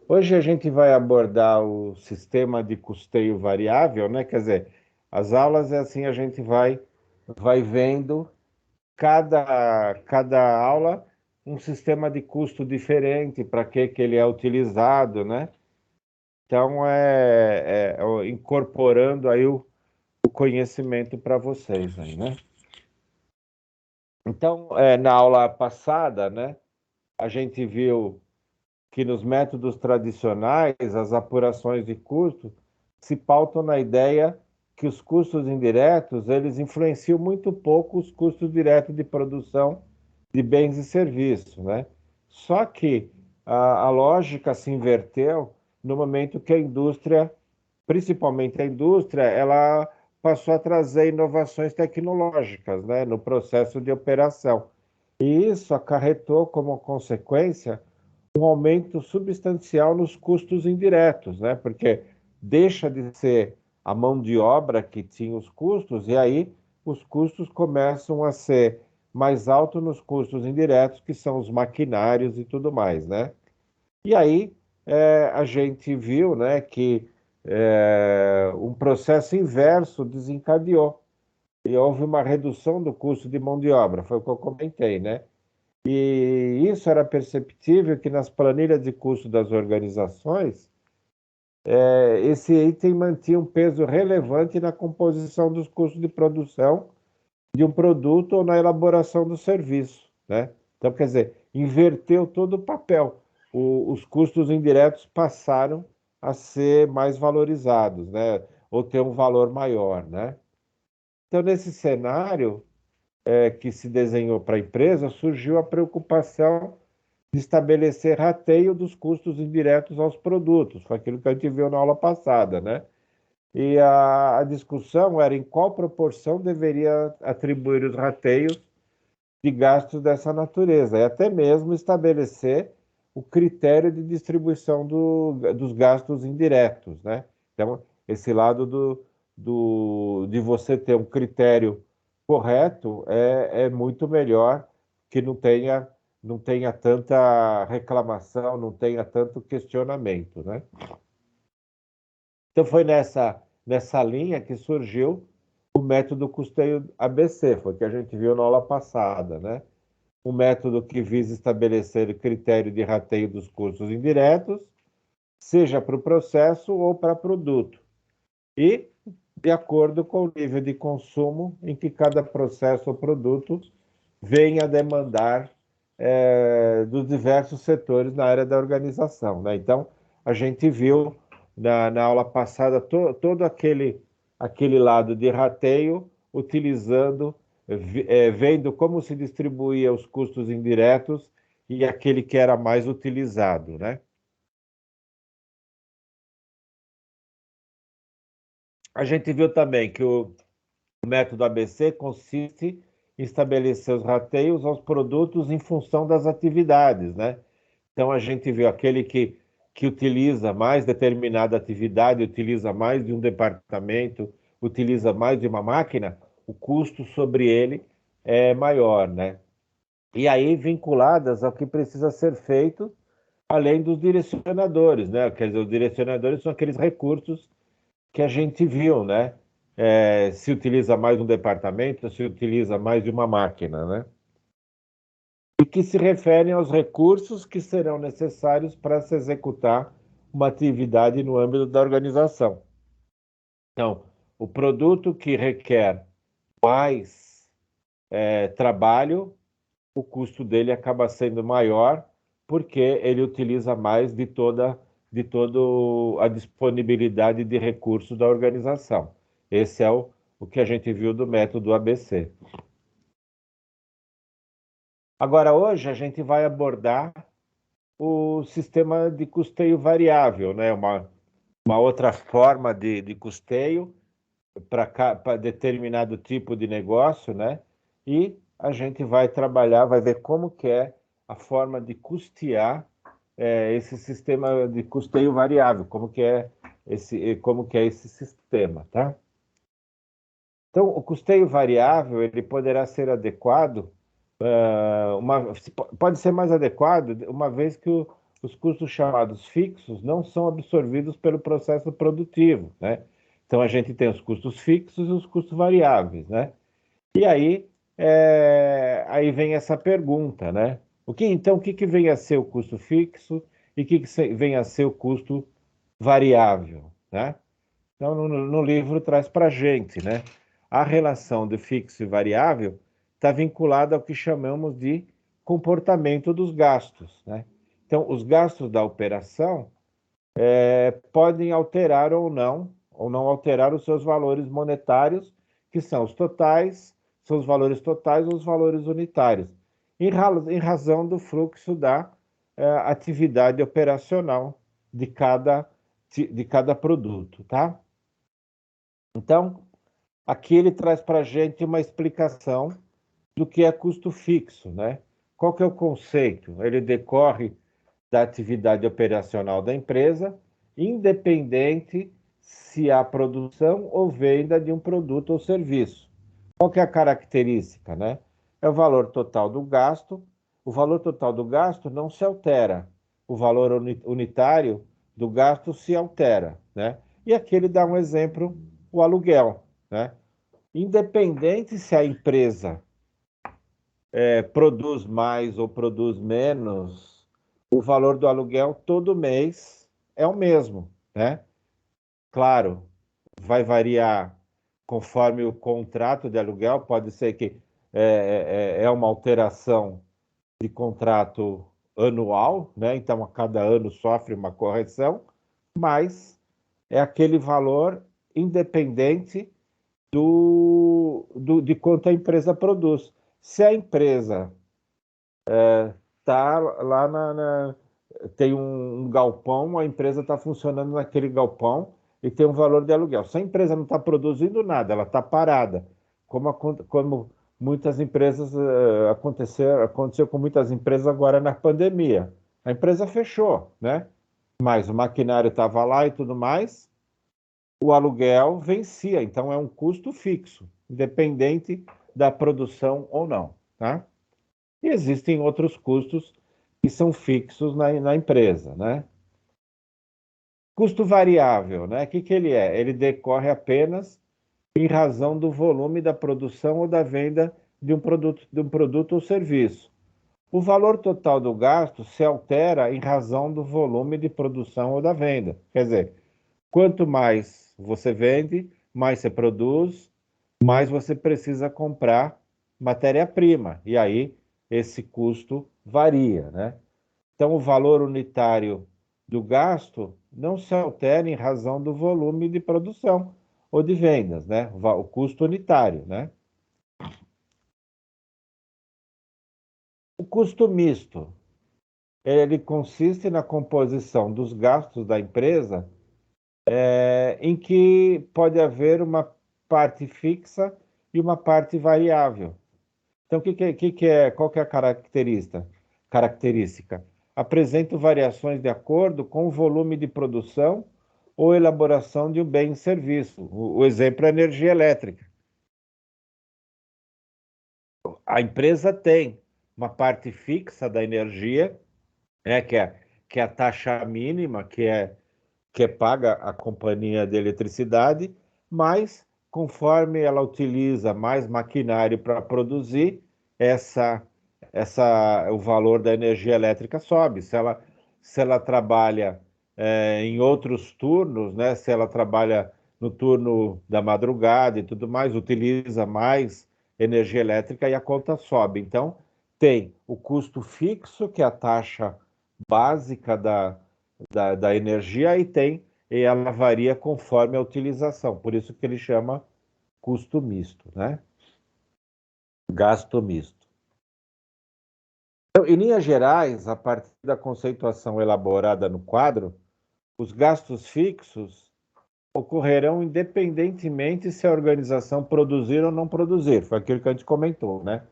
Hoje a gente vai abordar o sistema de custeio variável, né? Quer dizer, as aulas é assim, a gente vai vendo cada aula um sistema de custo diferente, para que ele é utilizado, né? Então, incorporando aí o conhecimento para vocês aí, né? Então, na aula passada, né, a gente viu que nos métodos tradicionais, as apurações de custo se pautam na ideia que os custos indiretos, eles influenciam muito pouco os custos diretos de produção de bens e serviços, né? Só que a lógica se inverteu no momento que a indústria, principalmente a indústria, ela passou a trazer inovações tecnológicas, né, no processo de operação. E isso acarretou como consequência um aumento substancial nos custos indiretos, né? Porque deixa de ser a mão de obra que tinha os custos, e aí os custos começam a ser mais altos nos custos indiretos, que são os maquinários e tudo mais, né? E aí a gente viu, né, que um processo inverso desencadeou, e houve uma redução do custo de mão de obra, foi o que eu comentei, né? E isso era perceptível que nas planilhas de custo das organizações, esse item mantinha um peso relevante na composição dos custos de produção de um produto ou na elaboração do serviço, né? Então, quer dizer, inverteu todo o papel. Os custos indiretos passaram a ser mais valorizados, né? Ou ter um valor maior, né? Então, nesse cenário que se desenhou para a empresa, surgiu a preocupação de estabelecer rateio dos custos indiretos aos produtos. Foi aquilo que a gente viu na aula passada, né? E a discussão era em qual proporção deveria atribuir os rateios de gastos dessa natureza, e até mesmo estabelecer o critério de distribuição dos gastos indiretos, né? Então, esse lado de você ter um critério correto é muito melhor que não tenha tanta reclamação, não tenha tanto questionamento, né? Então, foi nessa linha que surgiu o método custeio ABC, foi o que a gente viu na aula passada, né? Um método que visa estabelecer o critério de rateio dos custos indiretos, seja para o processo ou para produto, e de acordo com o nível de consumo em que cada processo ou produto venha a demandar dos diversos setores na área da organização, né? Então, a gente viu na aula passada todo aquele lado de rateio, utilizando, vendo como se distribuía os custos indiretos e aquele que era mais utilizado, né? A gente viu também que o método ABC consiste em estabelecer os rateios aos produtos em função das atividades, né? Então, a gente viu aquele que utiliza mais determinada atividade, utiliza mais de um departamento, utiliza mais de uma máquina, o custo sobre ele é maior, né? E aí, vinculadas ao que precisa ser feito, além dos direcionadores, né? Quer dizer, os direcionadores são aqueles recursos que a gente viu, né? Se utiliza mais um departamento, se utiliza mais de uma máquina, né? E que se referem aos recursos que serão necessários para se executar uma atividade no âmbito da organização. Então, o produto que requer mais trabalho, o custo dele acaba sendo maior, porque ele utiliza mais de toda a disponibilidade de recursos da organização. Esse é o que a gente viu do método ABC. Agora, hoje, a gente vai abordar o sistema de custeio variável, né? Uma outra forma de custeio para determinado tipo de negócio, né? E a gente vai trabalhar, vai ver como que é a forma de custear esse sistema de custeio variável, como que é esse sistema, tá? Então, o custeio variável ele poderá ser adequado, pode ser mais adequado, uma vez que os custos chamados fixos não são absorvidos pelo processo produtivo, né? Então a gente tem os custos fixos e os custos variáveis, né? E aí, aí vem essa pergunta, né? Então, o que vem a ser o custo fixo e o que vem a ser o custo variável, né? Então, no livro traz para a gente, né? A relação de fixo e variável está vinculada ao que chamamos de comportamento dos gastos, né? Então, os gastos da operação podem alterar ou não alterar os seus valores monetários, que são os totais, são os valores totais ou os valores unitários, em razão do fluxo da atividade operacional de cada produto, tá? Então, aqui ele traz para a gente uma explicação do que é custo fixo, né? Qual que é o conceito? Ele decorre da atividade operacional da empresa, independente se há produção ou venda de um produto ou serviço. Qual que é a característica, né? É o valor total do gasto. O valor total do gasto não se altera. O valor unitário do gasto se altera, né? E aqui ele dá um exemplo, o aluguel, né? Independente se a empresa produz mais ou produz menos, o valor do aluguel todo mês é o mesmo, né? Claro, vai variar conforme o contrato de aluguel, pode ser que é uma alteração de contrato anual, né? Então a cada ano sofre uma correção, mas é aquele valor independente de quanto a empresa produz. Se a empresa está lá tem um galpão, a empresa está funcionando naquele galpão e tem um valor de aluguel. Se a empresa não está produzindo nada, ela está parada, como muitas empresas aconteceu com muitas empresas agora na pandemia. A empresa fechou, né? Mas o maquinário estava lá e tudo mais, o aluguel vencia, então é um custo fixo, independente da produção ou não, tá? E existem outros custos que são fixos na empresa, né? Custo variável, né? O que ele é? Ele decorre apenas em razão do volume da produção ou da venda de um produto ou serviço. O valor total do gasto se altera em razão do volume de produção ou da venda. Quer dizer, quanto mais você vende, mais você produz, mais você precisa comprar matéria-prima. E aí esse custo varia, né? Então, o valor unitário do gasto não se altera em razão do volume de produção ou de vendas, né? O custo unitário, né? O custo misto, ele consiste na composição dos gastos da empresa, em que pode haver uma parte fixa e uma parte variável. Então, qual que é a característica? Apresenta variações de acordo com o volume de produção ou elaboração de um bem e serviço. O exemplo é a energia elétrica. A empresa tem uma parte fixa da energia, né, que é a taxa mínima, que é paga à companhia de eletricidade, mas conforme ela utiliza mais maquinário para produzir, essa, o valor da energia elétrica sobe. Se ela trabalha em outros turnos, né, se ela trabalha no turno da madrugada e tudo mais, utiliza mais energia elétrica e a conta sobe. Então, tem o custo fixo, que é a taxa básica da energia e ela varia conforme a utilização. Por isso que ele chama custo misto, né? Gasto misto. Então, em linhas gerais, a partir da conceituação elaborada no quadro, os gastos fixos ocorrerão independentemente se a organização produzir ou não produzir. Foi aquilo que a gente comentou, né?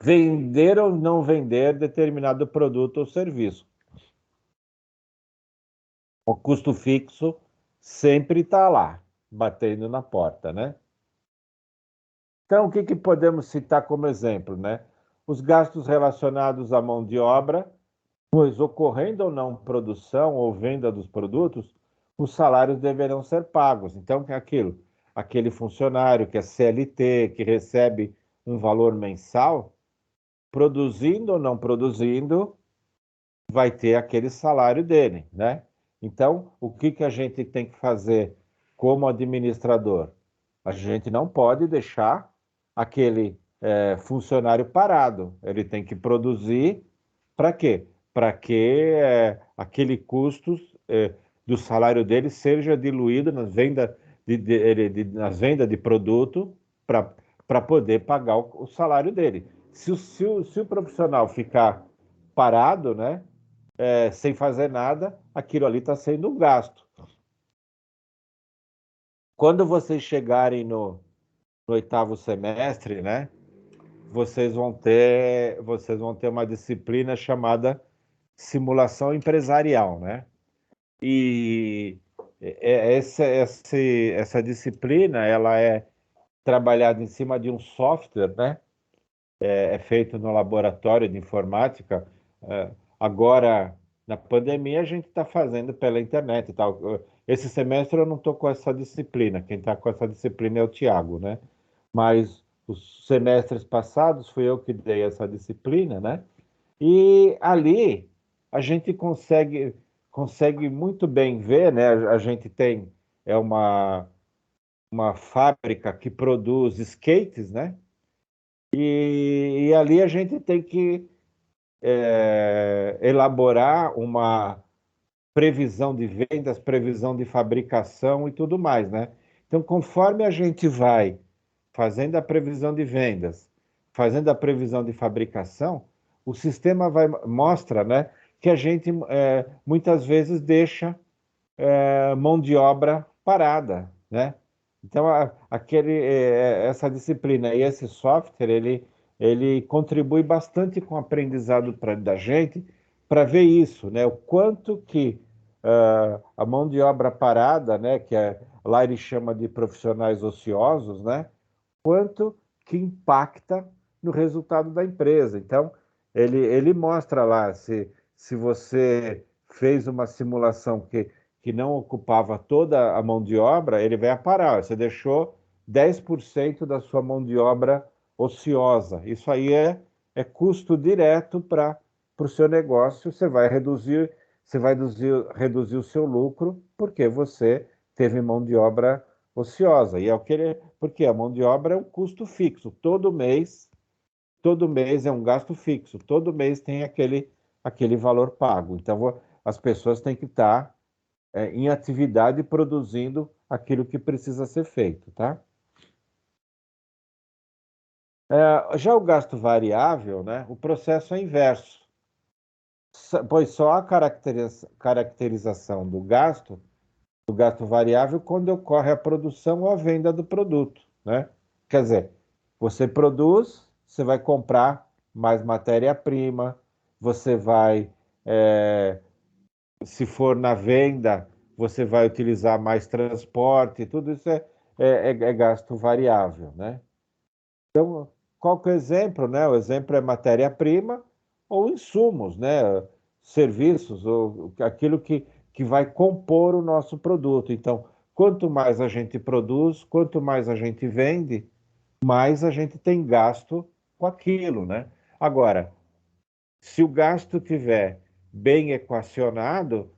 Vender ou não vender determinado produto ou serviço. O custo fixo sempre está lá, batendo na porta, né? Então, o que podemos citar como exemplo, né? Os gastos relacionados à mão de obra Pois, ocorrendo ou não produção ou venda dos produtos, os salários deverão ser pagos. Então, é aquilo, aquele funcionário que é CLT, que recebe um valor mensal, produzindo ou não produzindo, vai ter aquele salário dele, né? Então, o que que a gente tem que fazer como administrador? A gente não pode deixar aquele funcionário parado. Ele tem que produzir para quê? Para que aquele custo do salário dele seja diluído nas vendas nas vendas de produto para poder pagar o salário dele. Se o profissional ficar parado, né, sem fazer nada, aquilo ali está sendo um gasto. Quando vocês chegarem no oitavo semestre, né, vocês vão ter uma disciplina chamada simulação empresarial, né? E essa disciplina, ela é trabalhada em cima de um software, né? É feito no laboratório de informática. Agora, na pandemia, a gente está fazendo pela internet e tal. Esse semestre eu não estou com essa disciplina. Quem está com essa disciplina é o Tiago, né? Mas os semestres passados fui eu que dei essa disciplina, né? E ali a gente consegue muito bem ver, né? A gente tem uma fábrica que produz skates, né? E ali a gente tem que elaborar uma previsão de vendas, previsão de fabricação e tudo mais, né? Então, conforme a gente vai fazendo a previsão de vendas, fazendo a previsão de fabricação, o sistema mostra, né, que a gente muitas vezes deixa mão de obra parada, né? Então, essa disciplina e esse software, ele contribui bastante com o aprendizado da gente para ver isso, né? O quanto que a mão de obra parada, né? Lá ele chama de profissionais ociosos, né? Quanto que impacta no resultado da empresa. Então, ele mostra lá se você fez uma simulação que não ocupava toda a mão de obra, ele vai aparar. Você deixou 10% da sua mão de obra ociosa. Isso aí é custo direto para o seu negócio. Você vai reduzir o seu lucro porque você teve mão de obra ociosa. E é o que porque a mão de obra é um custo fixo. Todo mês é um gasto fixo. Todo mês tem aquele valor pago. Então, as pessoas têm que estar em atividade produzindo aquilo que precisa ser feito, tá? Já o gasto variável, né, o processo é inverso, pois só há caracterização do gasto variável quando ocorre a produção ou a venda do produto, né? Quer dizer, você produz, você vai comprar mais matéria-prima, você vai, se for na venda, você vai utilizar mais transporte, tudo isso é gasto variável, né? Qual que é o exemplo, né? O exemplo é matéria-prima ou insumos, né? Serviços, ou aquilo que vai compor o nosso produto. Então, quanto mais a gente produz, quanto mais a gente vende, mais a gente tem gasto com aquilo, né? Agora, se o gasto tiver bem equacionado,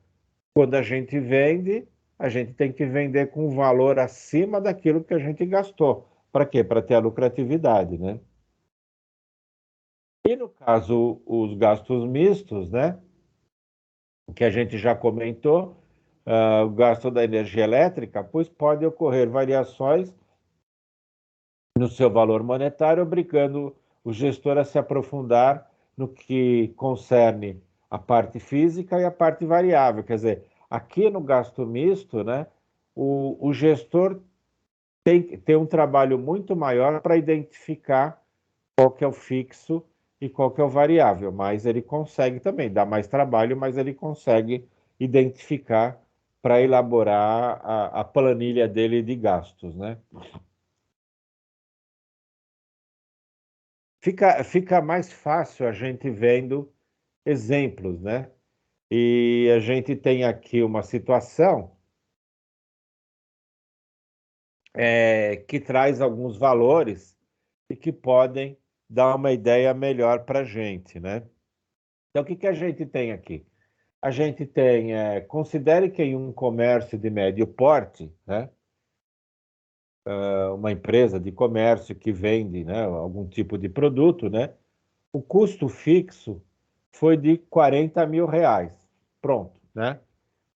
quando a gente vende, a gente tem que vender com um valor acima daquilo que a gente gastou. Para quê? Para ter a lucratividade, né? E no caso, os gastos mistos, né, que a gente já comentou, o gasto da energia elétrica, pois pode ocorrer variações no seu valor monetário, obrigando o gestor a se aprofundar no que concerne a parte física e a parte variável. Quer dizer, aqui no gasto misto, né, o gestor tem um trabalho muito maior para identificar qual que é o fixo e qual que é o variável, mas ele consegue também, dá mais trabalho, mas ele consegue identificar para elaborar a planilha dele de gastos, né? Fica mais fácil a gente vendo exemplos, né? E a gente tem aqui uma situação que traz alguns valores e que podem dar uma ideia melhor para a gente, né? Então, o que que a gente tem aqui? A gente tem, considere que em um comércio de médio porte, né? Uma empresa de comércio que vende, né, algum tipo de produto, né? O custo fixo foi de R$ 40.000. Pronto, né?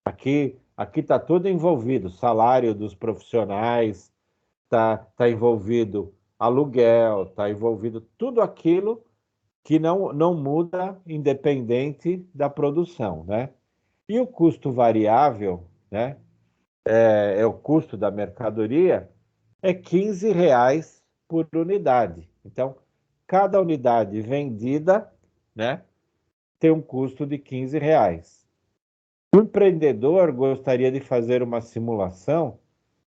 Aqui está tudo envolvido, salário dos profissionais, tá envolvido aluguel, está envolvido tudo aquilo que não muda independente da produção, né? E o custo variável, né? É o custo da mercadoria, é R$ 15 por unidade. Então, cada unidade vendida, né, tem um custo de R$ 15. O empreendedor gostaria de fazer uma simulação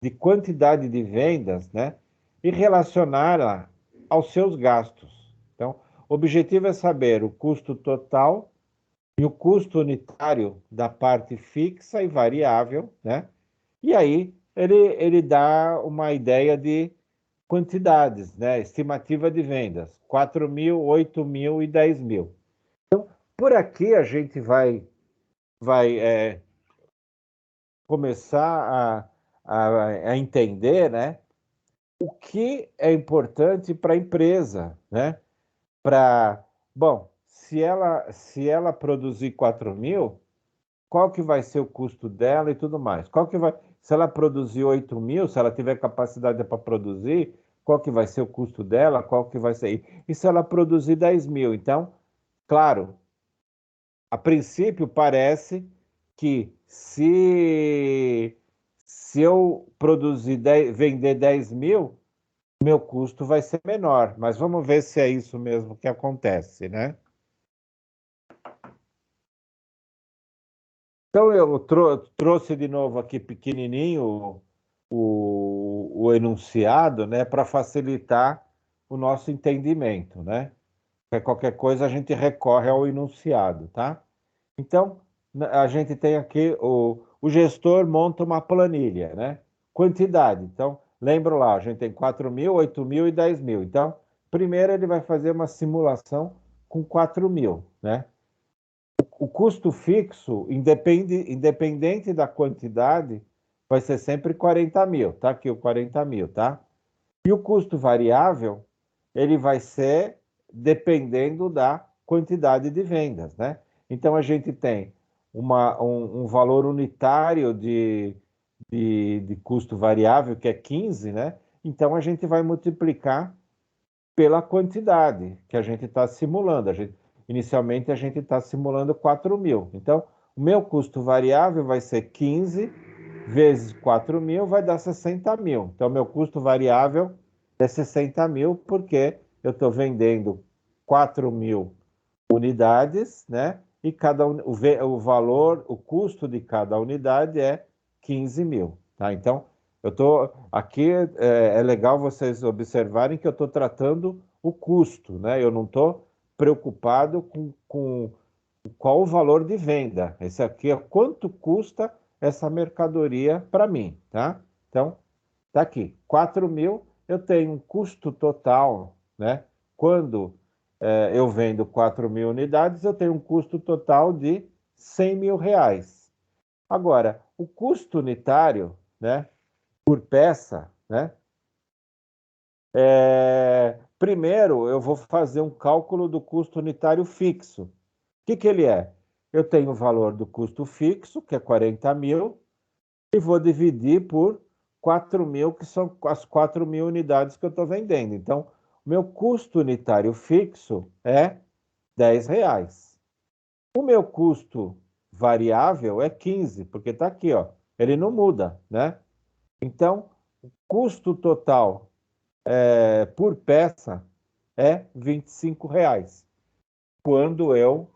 de quantidade de vendas, né, e relacioná-la aos seus gastos. Então, o objetivo é saber o custo total e o custo unitário da parte fixa e variável, né? E aí ele dá uma ideia de quantidades, né? Estimativa de vendas: 4.000, 8.000 e 10.000. Por aqui a gente vai começar a entender, né, o que é importante para a empresa, né? Para, bom, se ela produzir 4.000, qual que vai ser o custo dela e tudo mais? Se ela produzir 8.000, se ela tiver capacidade para produzir, qual que vai ser o custo dela? Qual que vai ser? E se ela produzir 10.000? Então, claro, a princípio parece que se eu produzir vender 10.000, meu custo vai ser menor. Mas vamos ver se é isso mesmo que acontece, né? Então eu trouxe de novo aqui pequenininho o enunciado, né, para facilitar o nosso entendimento, né? Qualquer coisa a gente recorre ao enunciado, tá? Então, a gente tem aqui o gestor monta uma planilha, né? Quantidade. Então, lembra lá, a gente tem 4.000, 8.000 e 10.000. Então, primeiro ele vai fazer uma simulação com 4.000, né? O custo fixo, independente da quantidade, vai ser sempre 40.000. Tá aqui o 40.000, tá? E o custo variável, ele vai ser dependendo da quantidade de vendas, né? Então a gente tem um valor unitário de custo variável, que é 15, né? Então a gente vai multiplicar pela quantidade que a gente está simulando. Inicialmente a gente está simulando 4.000. Então, o meu custo variável vai ser 15 vezes 4.000, vai dar 60.000. Então, meu custo variável é 60.000, porque eu estou vendendo 4.000 unidades, né? E o valor, o custo de cada unidade é 15.000, tá? Então, eu tô aqui é legal vocês observarem que eu estou tratando o custo, né? Eu não estou preocupado com qual o valor de venda. Esse aqui é quanto custa essa mercadoria para mim, tá? Então, tá aqui, 4.000, eu tenho um custo total, né? Quando eu vendo 4.000 unidades, eu tenho um custo total de R$ 100.000. Agora, o custo unitário, né, por peça, né? Primeiro, eu vou fazer um cálculo do custo unitário fixo. O que ele é? Eu tenho o valor do custo fixo, que é 40.000, e vou dividir por 4.000, que são as 4.000 unidades que eu estou vendendo. Então, meu custo unitário fixo é R$ 10. O meu custo variável é 15, porque está aqui, ó. Ele não muda, né? Então, o custo total por peça é R$ 25, quando eu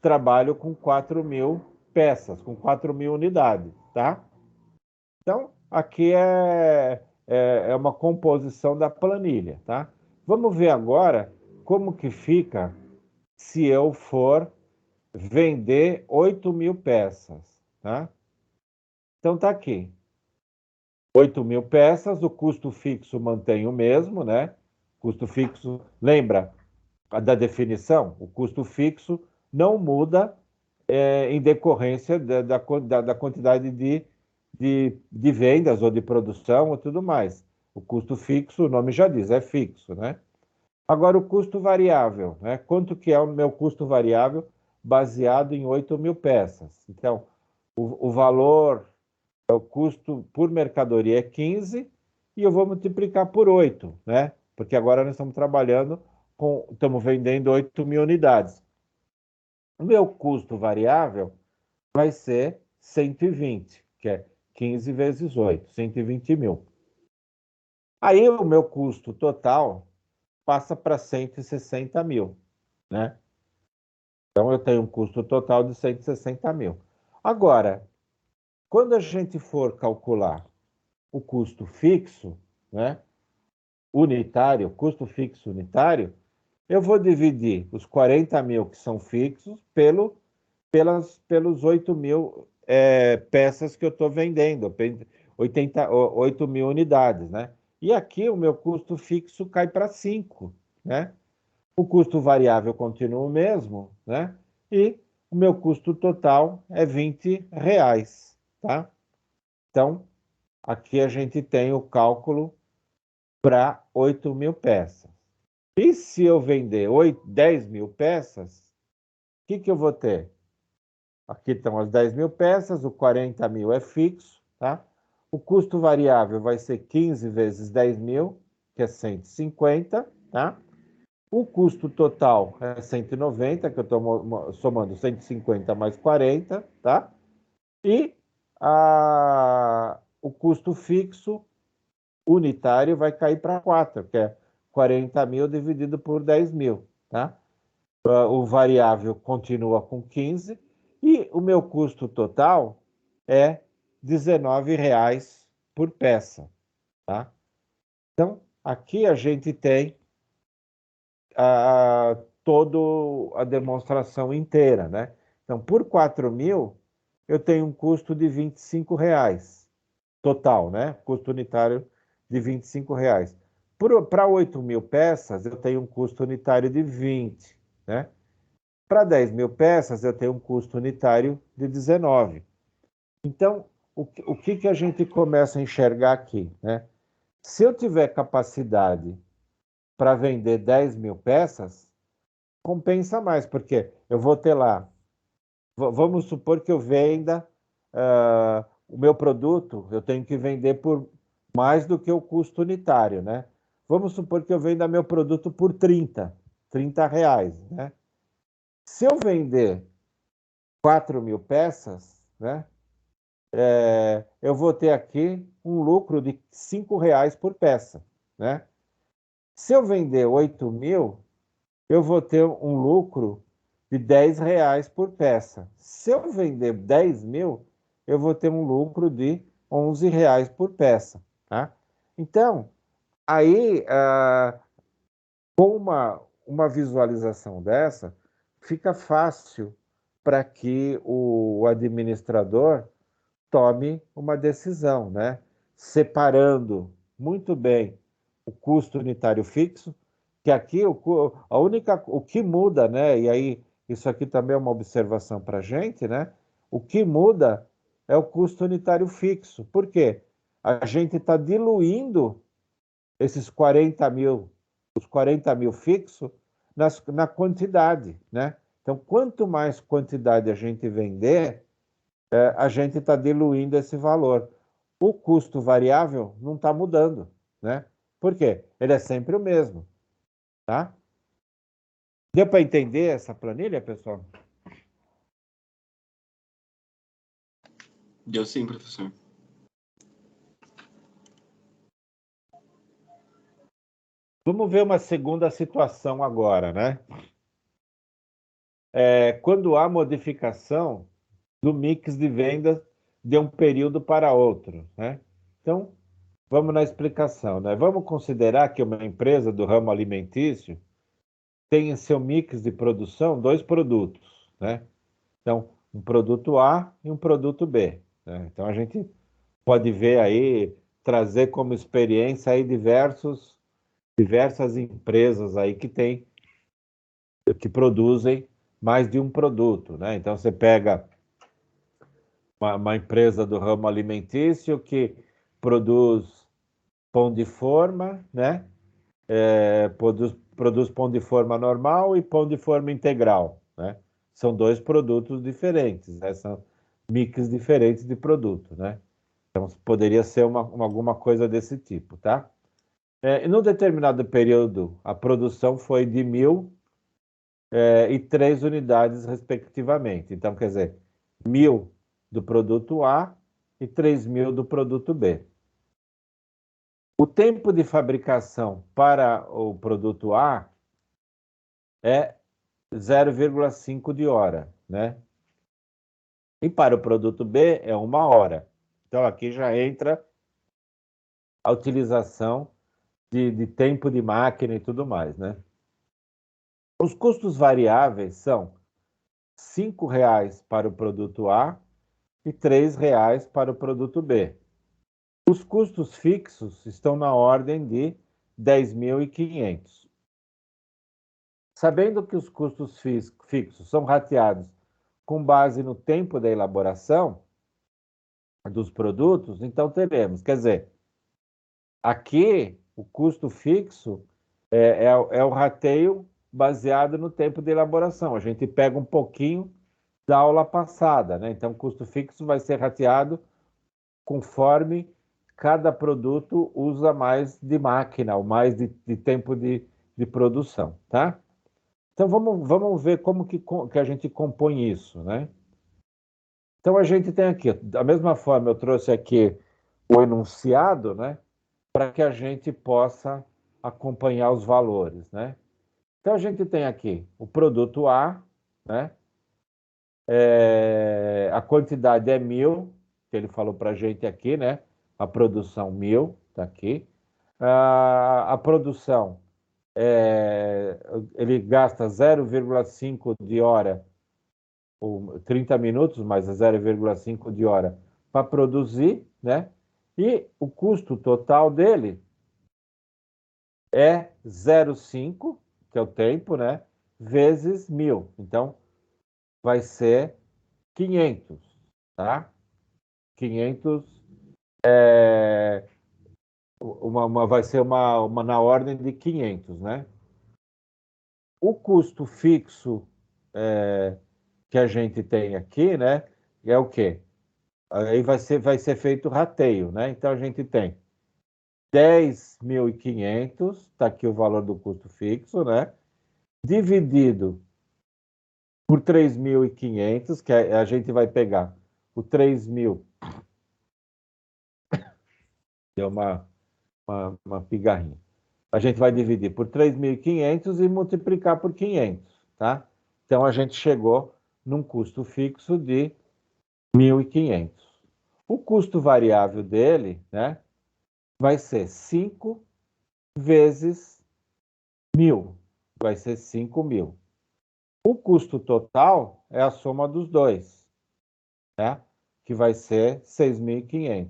trabalho com 4.000 peças, com 4.000 unidades, tá? Então, aqui é uma composição da planilha, tá? Vamos ver agora como que fica se eu for vender 8.000 peças, tá? Então tá aqui. 8.000 peças, o custo fixo mantém o mesmo, né? Custo fixo, lembra da definição? O custo fixo não muda em decorrência da quantidade de vendas ou de produção ou tudo mais. O custo fixo, o nome já diz, é fixo, né? Agora, o custo variável, né? Quanto que é o meu custo variável baseado em 8.000 peças? Então, o valor, o custo por mercadoria é 15 e eu vou multiplicar por 8, né? Porque agora nós estamos trabalhando estamos vendendo 8.000 unidades. O meu custo variável vai ser 120, que é 15 vezes 8, 120 mil. Aí o meu custo total passa para 160 mil, né? Então eu tenho um custo total de 160 mil. Agora, quando a gente for calcular o custo fixo, né? Unitário, custo fixo unitário, eu vou dividir os 40 mil que são fixos pelos 8.000 peças que eu estou vendendo, 8.000 unidades, né? E aqui o meu custo fixo cai para 5, né? O custo variável continua o mesmo, né? E o meu custo total é R$ 20, tá? Então, aqui a gente tem o cálculo para 8.000 peças. E se eu vender 10.000 peças, o que eu vou ter? Aqui estão as 10.000 peças, o 40 mil é fixo, tá? O custo variável vai ser 15 vezes 10.000, que é 150, tá? O custo total é 190, que eu estou somando 150 mais 40, tá? E o custo fixo unitário vai cair para 4, que é 40 mil dividido por 10 mil, tá? O variável continua com 15 e o meu custo total é R$ 19 por peça, tá? Então, aqui a gente tem toda a demonstração inteira, né? Então, por 4.000, eu tenho um custo de R$ 25 total, né? Custo unitário de R$ 25. Para 8.000 peças, eu tenho um custo unitário de 20, né? Para 10.000 peças, eu tenho um custo unitário de 19. Então, o que a gente começa a enxergar aqui, né? Se eu tiver capacidade para vender 10.000 peças, compensa mais, porque eu vou ter lá, vamos supor que eu venda o meu produto, eu tenho que vender por mais do que o custo unitário, né? Vamos supor que eu venda meu produto por R$ 30, né? Se eu vender 4.000 peças, né? Eu vou ter aqui um lucro de R$ 5 por peça, né? Se eu vender 8.000, eu vou ter um lucro de R$ 10 por peça. Se eu vender 10.000, eu vou ter um lucro de R$ 11 por peça, tá? Então, aí, com uma visualização dessa, fica fácil para que o administrador tome uma decisão, né? Separando muito bem o custo unitário fixo, que aqui o que muda, né? E aí isso aqui também é uma observação para a gente, né? O que muda é o custo unitário fixo. Por quê? A gente está diluindo esses 40 mil, os 40 mil fixos na quantidade, né? Então, quanto mais quantidade a gente vender, a gente está diluindo esse valor. O custo variável não está mudando, né? Por quê? Ele é sempre o mesmo, tá? Deu para entender essa planilha, pessoal? Deu sim, professor. Vamos ver uma segunda situação agora, né? Quando há modificação do mix de vendas de um período para outro, né? Então, vamos na explicação, né? Vamos considerar que uma empresa do ramo alimentício tem em seu mix de produção dois produtos, né? Então, um produto A e um produto B, né? Então, a gente pode ver aí, trazer como experiência aí diversas empresas aí que produzem mais de um produto, né? Então, você pega uma empresa do ramo alimentício que produz pão de forma, né? Produz pão de forma normal e pão de forma integral, né? São dois produtos diferentes, né? São mix diferentes de produto, né? Então, poderia ser alguma coisa desse tipo, tá? E num determinado período, a produção foi de 1.003 unidades, respectivamente. Então, quer dizer, 1.000 do produto A e 3.000 do produto B. O tempo de fabricação para o produto A é 0,5 de hora, né? E para o produto B é 1 hora. Então, aqui já entra a utilização de tempo de máquina e tudo mais, né? Os custos variáveis são R$ 5 para o produto A e R$ 3 para o produto B. Os custos fixos estão na ordem de 10.500. Sabendo que os custos fixos são rateados com base no tempo da elaboração dos produtos, então teremos, quer dizer, aqui o custo fixo é o rateio baseado no tempo de elaboração. A gente pega um pouquinho da aula passada, né? Então, o custo fixo vai ser rateado conforme cada produto usa mais de máquina, ou mais de tempo de produção, tá? Então, vamos ver como que a gente compõe isso, né? Então, a gente tem aqui, da mesma forma, eu trouxe aqui o enunciado, né? Para que a gente possa acompanhar os valores, né? Então, a gente tem aqui o produto A, né? A quantidade é 1.000, que ele falou para a gente aqui, né? A produção 1.000, está aqui. A produção, ele gasta 0,5 de hora, ou 30 minutos, mais 0,5 de hora para produzir, né? E o custo total dele é 0,5, que é o tempo, né? Vezes 1.000. Então, vai ser 500, tá? 500 vai ser uma na ordem de 500, né? O custo fixo que a gente tem aqui, né? É o quê? Aí vai ser feito rateio, né? Então a gente tem 10.500, está aqui o valor do custo fixo, né? Dividido por 3.500, que a gente vai pegar o 3.000, deu uma pigarrinha. A gente vai dividir por 3.500 e multiplicar por 500, tá? Então, a gente chegou num custo fixo de 1.500. O custo variável dele, né, vai ser 5 vezes 1.000, vai ser 5.000. O custo total é a soma dos dois, né, que vai ser 6.500.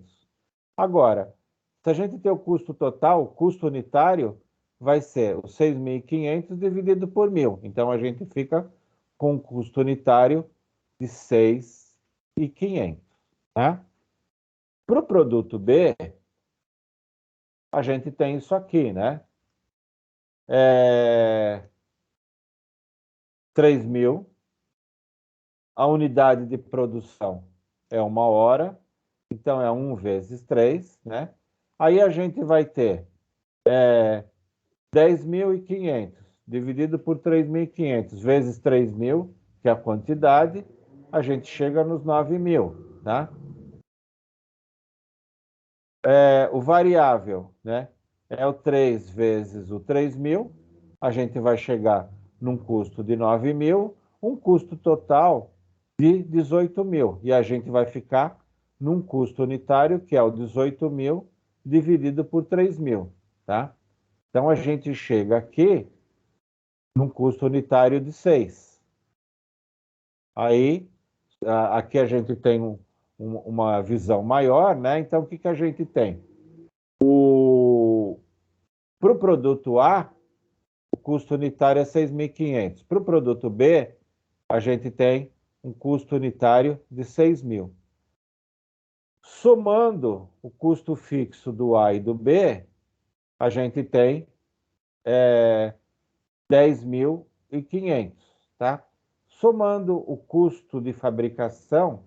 Agora, se a gente tem o custo total, o custo unitário vai ser os 6.500 dividido por 1.000. Então, a gente fica com um custo unitário de 6.500. Né? Para o produto B, a gente tem isso aqui, né? 3.000. A unidade de produção é 1 hora. Então, é 1 vezes 3, né? Aí a gente vai ter 10.500 dividido por 3.500 vezes 3.000, que é a quantidade, a gente chega nos 9.000, tá? O variável, né? É o 3 vezes o 3.000, a gente vai chegar num custo de 9.000, um custo total de 18.000, e a gente vai ficar num custo unitário, que é o 18.000 dividido por 3.000, tá? Então, a gente chega aqui num custo unitário de 6. Aí, aqui a gente tem uma visão maior, né? Então, o que, que a gente tem? Para o produto A, o custo unitário é 6.500. Para o produto B, a gente tem um custo unitário de 6.000. Somando o custo fixo do A e do B, a gente tem 10.500, tá? Somando o custo de fabricação,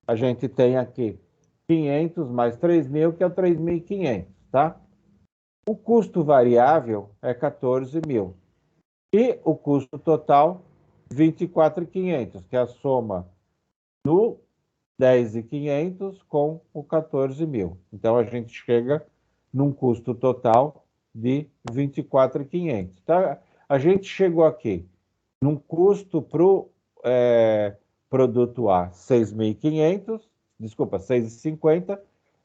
a gente tem aqui 500 mais 3.000, que é o 3.500, tá? O custo variável é 14.000. E o custo total, 24.500, que é a soma do 10.500 com o 14.000. Então, a gente chega num custo total de 24.500. Tá? A gente chegou aqui num custo para o produto A, 6.500, desculpa, 6,50,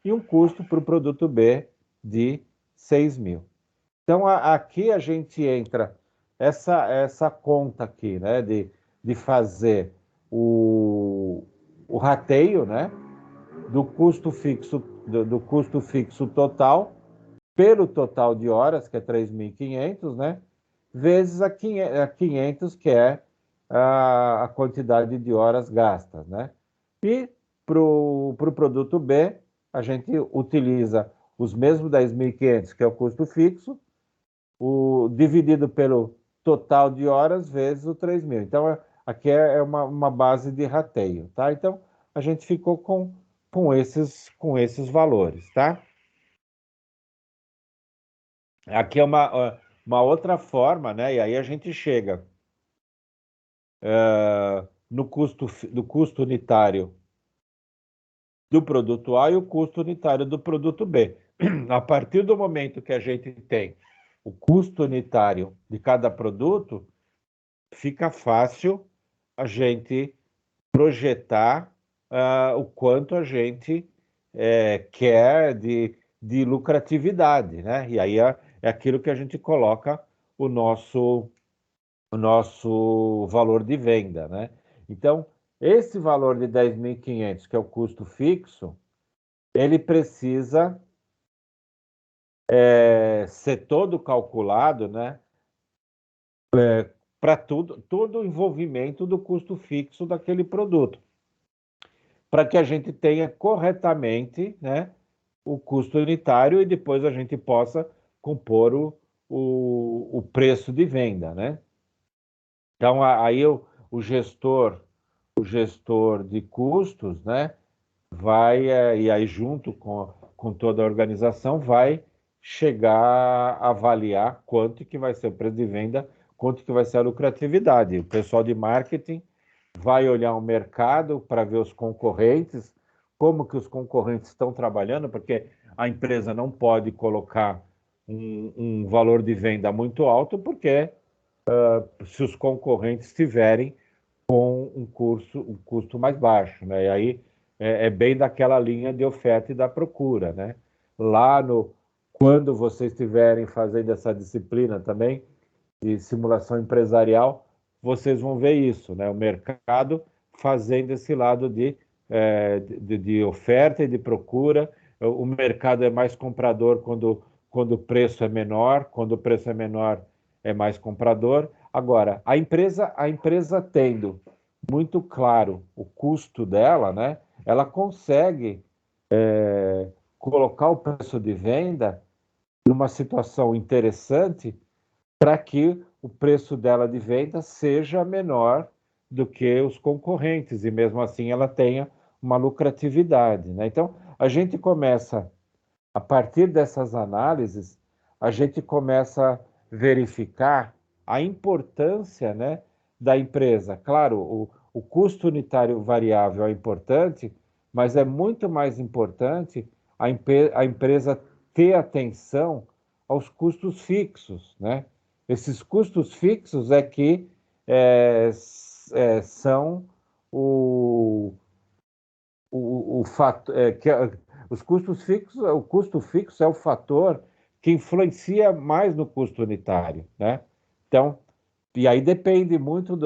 e um custo para o produto B de 6.000. Então, aqui a gente entra essa conta aqui, né, de fazer o rateio, né, do custo fixo total pelo total de horas, que é 3.500, né, vezes a 500, que é a quantidade de horas gastas, né? E para o produto B, a gente utiliza os mesmos 10.500, que é o custo fixo, dividido pelo total de horas vezes o 3.000. Então, aqui é uma base de rateio, tá? Então, a gente ficou com esses valores, tá? Aqui é uma outra forma, né? E aí a gente chega no custo unitário do produto A e o custo unitário do produto B. A partir do momento que a gente tem o custo unitário de cada produto, fica fácil a gente projetar o quanto a gente quer de lucratividade, né? E aí é aquilo que a gente coloca o nosso valor de venda, né? Então, esse valor de 10.500, que é o custo fixo, ele precisa ser todo calculado, né? Para todo o envolvimento do custo fixo daquele produto, para que a gente tenha corretamente, né, o custo unitário e depois a gente possa compor o preço de venda, né? Então, aí o gestor de custos, né, vai, e aí junto com toda a organização, vai chegar a avaliar quanto que vai ser o preço de venda, quanto que vai ser a lucratividade. O pessoal de marketing vai olhar o mercado para ver os concorrentes, como que os concorrentes estão trabalhando, porque a empresa não pode colocar um valor de venda muito alto, porque se os concorrentes tiverem com um custo mais baixo, né? E aí é bem daquela linha de oferta e da procura, né? Lá quando vocês estiverem fazendo essa disciplina também de simulação empresarial, vocês vão ver isso, né? O mercado fazendo esse lado de oferta e de procura. O mercado é mais comprador quando o preço é menor, quando o preço é menor é mais comprador. Agora, a empresa tendo muito claro o custo dela, né? Ela consegue colocar o preço de venda numa situação interessante para que o preço dela de venda seja menor do que os concorrentes e mesmo assim ela tenha uma lucratividade, né? Então, a gente começa, a partir dessas análises, a gente começa a verificar a importância, né, da empresa. Claro, o custo unitário variável é importante, mas é muito mais importante a empresa ter atenção aos custos fixos, né? Esses custos fixos é que são o fator, os custos fixos, o custo fixo é o fator que influencia mais no custo unitário, né? Então, E aí depende muito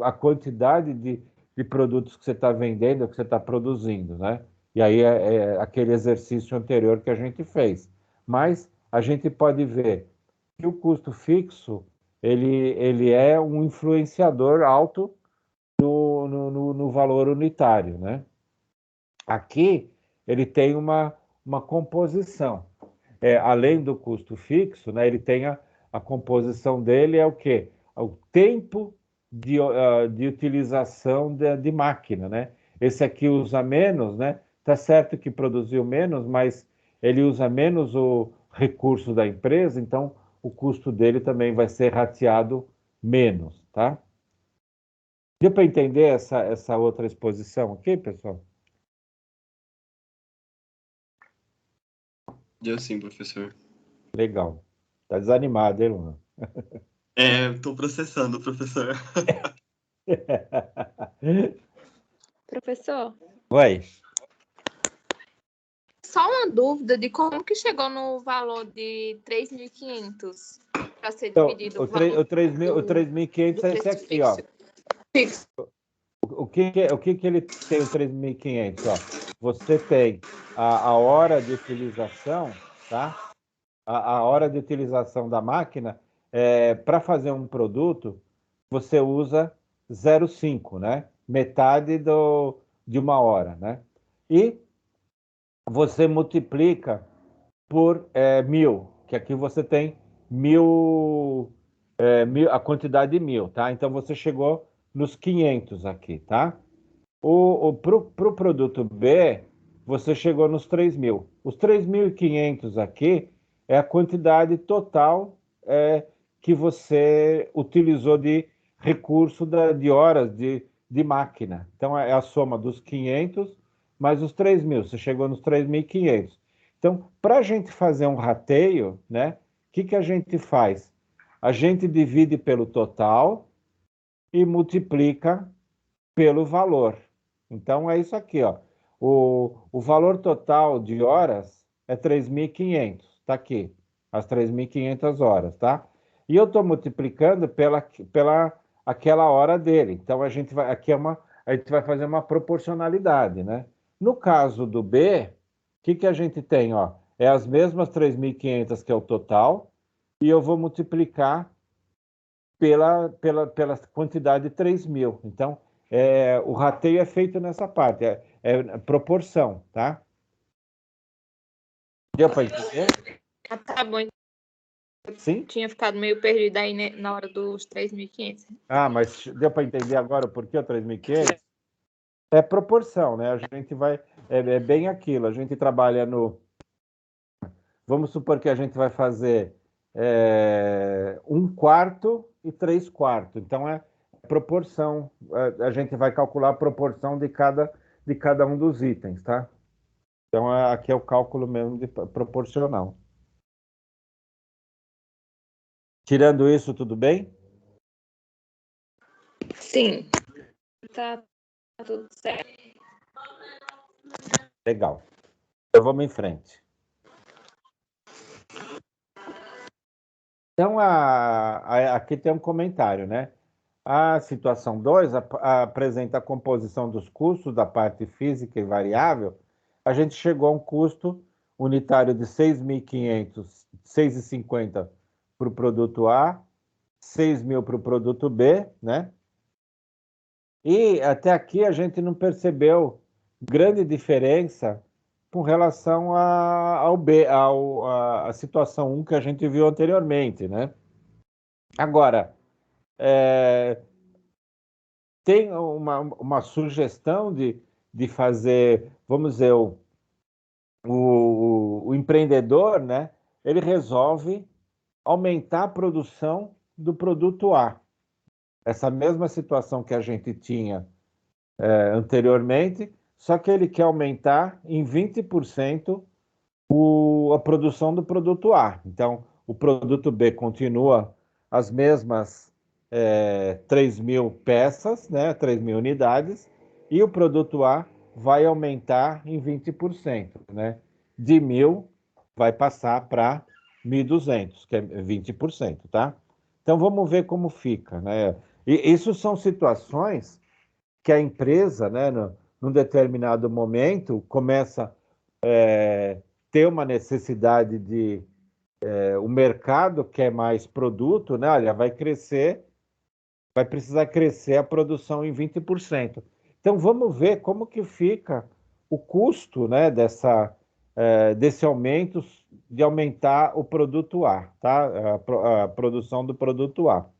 a quantidade de produtos que você está vendendo, que você está produzindo, né? E aí é aquele exercício anterior que a gente fez. Mas a gente pode ver que o custo fixo ele é um influenciador alto no valor unitário, né? Aqui ele tem uma composição. Além do custo fixo, né, ele tem a composição dele é o quê? O tempo de utilização de máquina, né? Esse aqui usa menos, né? Tá certo que produziu menos, mas ele usa menos o recurso da empresa, então o custo dele também vai ser rateado menos, tá? Deu para entender essa outra exposição aqui, pessoal? Deu sim, professor. Legal. Tá desanimado, hein, Luna? Estou processando, professor. Professor, Oi. só uma dúvida de como que chegou no valor de 3.500 para ser Então, dividido o o valor o 3.500 do é esse preço aqui, ó. fixo. Fixo. O que ele tem o 3.500, ó? Você tem a hora de utilização, tá? A hora de utilização da máquina, para fazer um produto, você usa 0,5, né? Metade de uma hora, né? E você multiplica por 1.000, que aqui você tem 1.000, a quantidade de 1.000, tá? Então você chegou nos 500 aqui, tá? Pro produto B, você chegou nos 3.000. Os 3.500 aqui é a quantidade total que você utilizou de recurso de horas de máquina. Então, é a soma dos 500 mais os 3.000. Você chegou nos 3.500. Então, para a gente fazer um rateio, né, o que a gente faz? A gente divide pelo total e multiplica pelo valor. Então, é isso aqui, ó. O valor total de horas é 3.500, está aqui, as 3.500 horas, tá? E eu estou multiplicando pela aquela hora dele. Então, a gente vai fazer uma proporcionalidade, né? No caso do B, o que a gente tem, ó? É as mesmas 3.500 que é o total, e eu vou multiplicar pela quantidade de 3.000. Então, o rateio é feito nessa parte, é proporção, tá? Deu para entender? Ah, tá bom. Sim? Tinha ficado meio perdido aí, né, na hora dos 3.500. Ah, mas deu para entender agora o porquê o 3.500? É proporção, né? A gente vai. É bem aquilo, a gente trabalha no. Vamos supor que a gente vai fazer 1/4 e 3/4. Então, é proporção. A gente vai calcular a proporção de cada um dos itens, tá? Então, aqui é o cálculo mesmo de proporcional. Tirando isso, tudo bem? Sim. Tá tudo certo. Legal. Então, vamos em frente. Então, aqui tem um comentário, né? A situação 2 apresenta a composição dos custos da parte física e variável. A gente chegou a um custo unitário de 6.500, 6,50 para o produto A, 6.000 para o produto B, né? E até aqui a gente não percebeu grande diferença com relação ao B, a situação 1 que a gente viu anteriormente, né? Agora, tem uma sugestão de fazer, vamos dizer, o empreendedor, né? Ele resolve aumentar a produção do produto A. Essa mesma situação que a gente tinha anteriormente, só que ele quer aumentar em 20% a produção do produto A. Então, o produto B continua as mesmas 3.000 peças, né, 3.000 unidades, e o produto A vai aumentar em 20%. Né? De 1.000 vai passar para 1.200, que é 20%. Tá? Então, vamos ver como fica, né? E isso são situações que a empresa, né, num determinado momento, começa a ter uma necessidade de... o mercado quer mais produto, né? Olha, vai crescer, vai precisar crescer a produção em 20%. Então, vamos ver como que fica o custo, né, desse aumento, de aumentar o produto A, tá? A produção do produto A.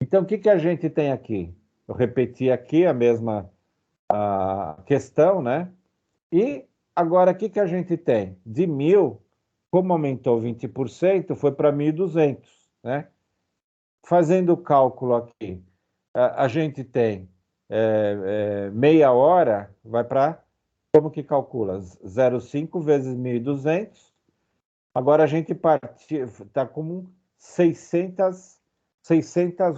Então, o que que a gente tem aqui? Eu repeti aqui a mesma questão, né? E agora, o que que a gente tem? De 1.000, como aumentou 20%, foi para 1.200, né? Fazendo o cálculo aqui, a gente tem meia hora, vai para, como que calcula? 0,5 vezes 1.200. Agora a gente está com 600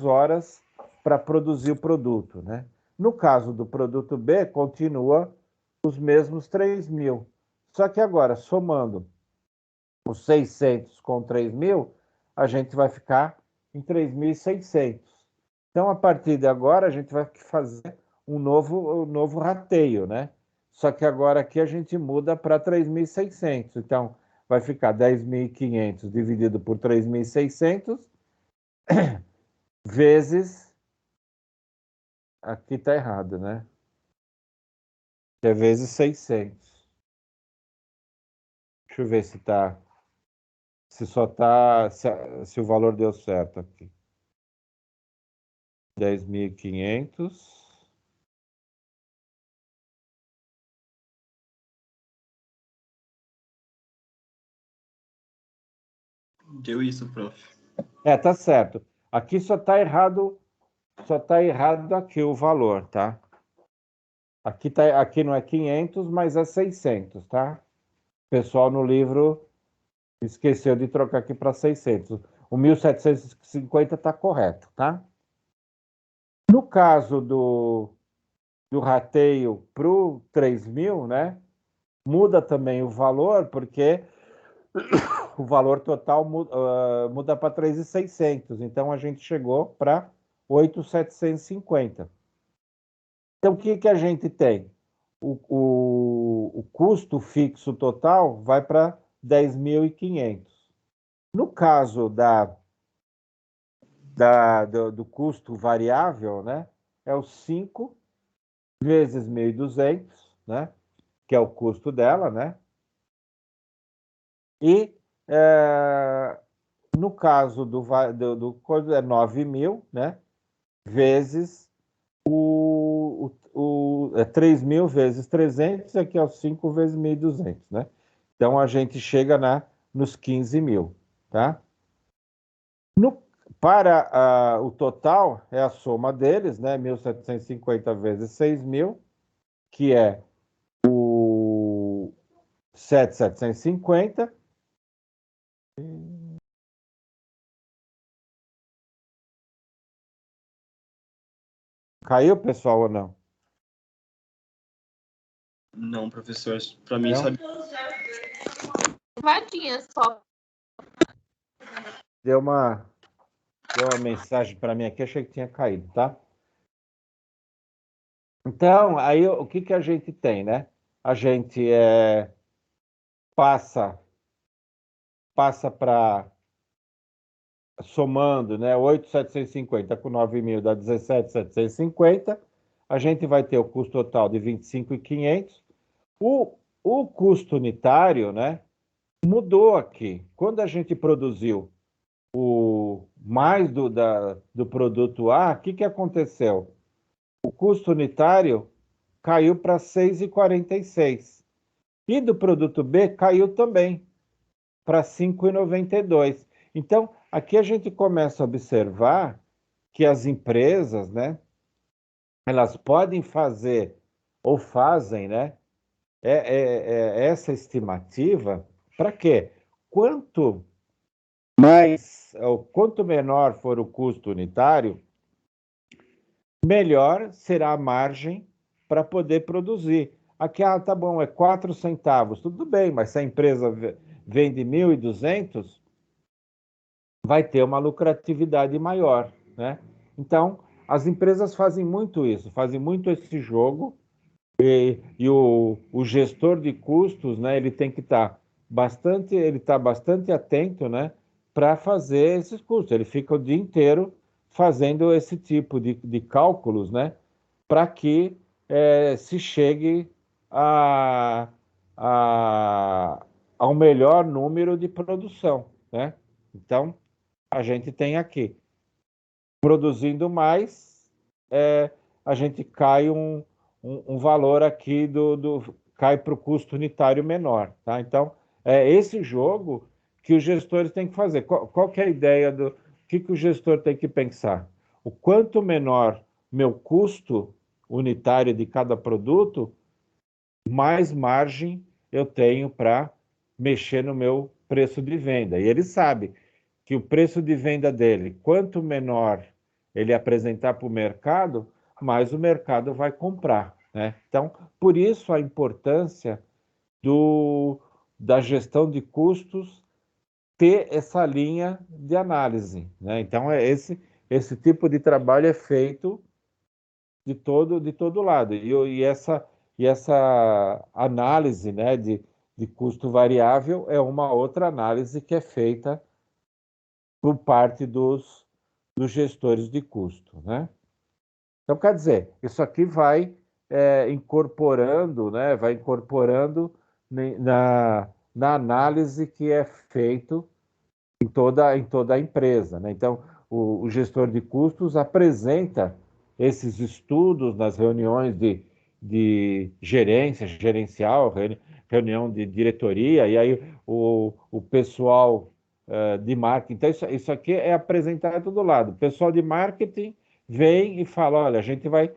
horas para produzir o produto, né? No caso do produto B, continua os mesmos 3.000. Só que agora, somando os 600 com 3.000, a gente vai ficar em 3.600. Então, a partir de agora, a gente vai fazer um novo rateio, né? Só que agora aqui a gente muda para 3.600. Então, vai ficar 10.500 dividido por 3.600 vezes... Aqui está errado, né? É vezes 600. Deixa eu ver se tá... Se só tá... Se o valor deu certo aqui. 10.500. Deu isso, prof. Tá certo. Aqui só tá errado aqui o valor, tá? Aqui não é 500, mas é 600, tá? O pessoal no livro esqueceu de trocar aqui para 600. O 1.750 está correto, tá? No caso do rateio para o 3.000, né? Muda também o valor, porque o valor total muda para 3.600. Então, a gente chegou para 8.750. Então, o que que a gente tem? O custo fixo total vai para 10.500. No caso do custo variável, né, é o 5 vezes 1.200, né, que é o custo dela, né? E no caso do coisa é 9.000, né, vezes 3.000 vezes 300, aqui é o 5 vezes 1.200, né? Então, a gente chega nos 15.000, tá? Para o total, é a soma deles, né? 1.750 vezes 6.000, que é o 7.750. Caiu, pessoal, ou não? Não, professor. Para mim, Não? só... Vadinha só. Deu uma mensagem para mim aqui, achei que tinha caído, tá? Então, aí o que que a gente tem, né? A gente passa para, somando, né? 8.750 com 9.000 dá 17.750. A gente vai ter o custo total de 25.500. O custo unitário, né? Mudou aqui. Quando a gente produziu mais do produto A, o que que aconteceu? O custo unitário caiu para 6,46. E do produto B caiu também para 5,92. Então, aqui a gente começa a observar que as empresas, né, elas podem fazer ou fazem, né, essa estimativa para quê? Quanto mais ou quanto menor for o custo unitário, melhor será a margem para poder produzir. Aqui, tá bom, é 4 centavos, tudo bem, mas se a empresa vende 1.200, vai ter uma lucratividade maior, né? Então, as empresas fazem muito isso, fazem muito esse jogo, e o gestor de custos, né, ele tem que estar bastante atento, né, para fazer esses custos. Ele fica o dia inteiro fazendo esse tipo de cálculos, né, para que se chegue a, a, ao melhor número de produção, né? Então, a gente tem aqui, produzindo mais, a gente cai um valor aqui cai para o custo unitário menor, tá? Então, é esse jogo que os gestores têm que fazer. Qual que é a ideia do que o gestor tem que pensar? O quanto menor meu custo unitário de cada produto, mais margem eu tenho para mexer no meu preço de venda. E ele sabe que o preço de venda dele, quanto menor ele apresentar para o mercado, mais o mercado vai comprar, né? Então, por isso a importância da gestão de custos ter essa linha de análise, né? Então, esse tipo de trabalho é feito de todo lado. E essa análise, né, de custo variável é uma outra análise que é feita por parte dos gestores de custo, né? Então, quer dizer, isso aqui vai incorporando, né, vai incorporando na análise que é feito em toda a empresa, né? Então, o gestor de custos apresenta esses estudos nas reuniões de gerência, gerencial, reunião de diretoria, e aí o pessoal de marketing. Então, isso aqui é apresentado do lado. O pessoal de marketing vem e fala: olha, a gente vai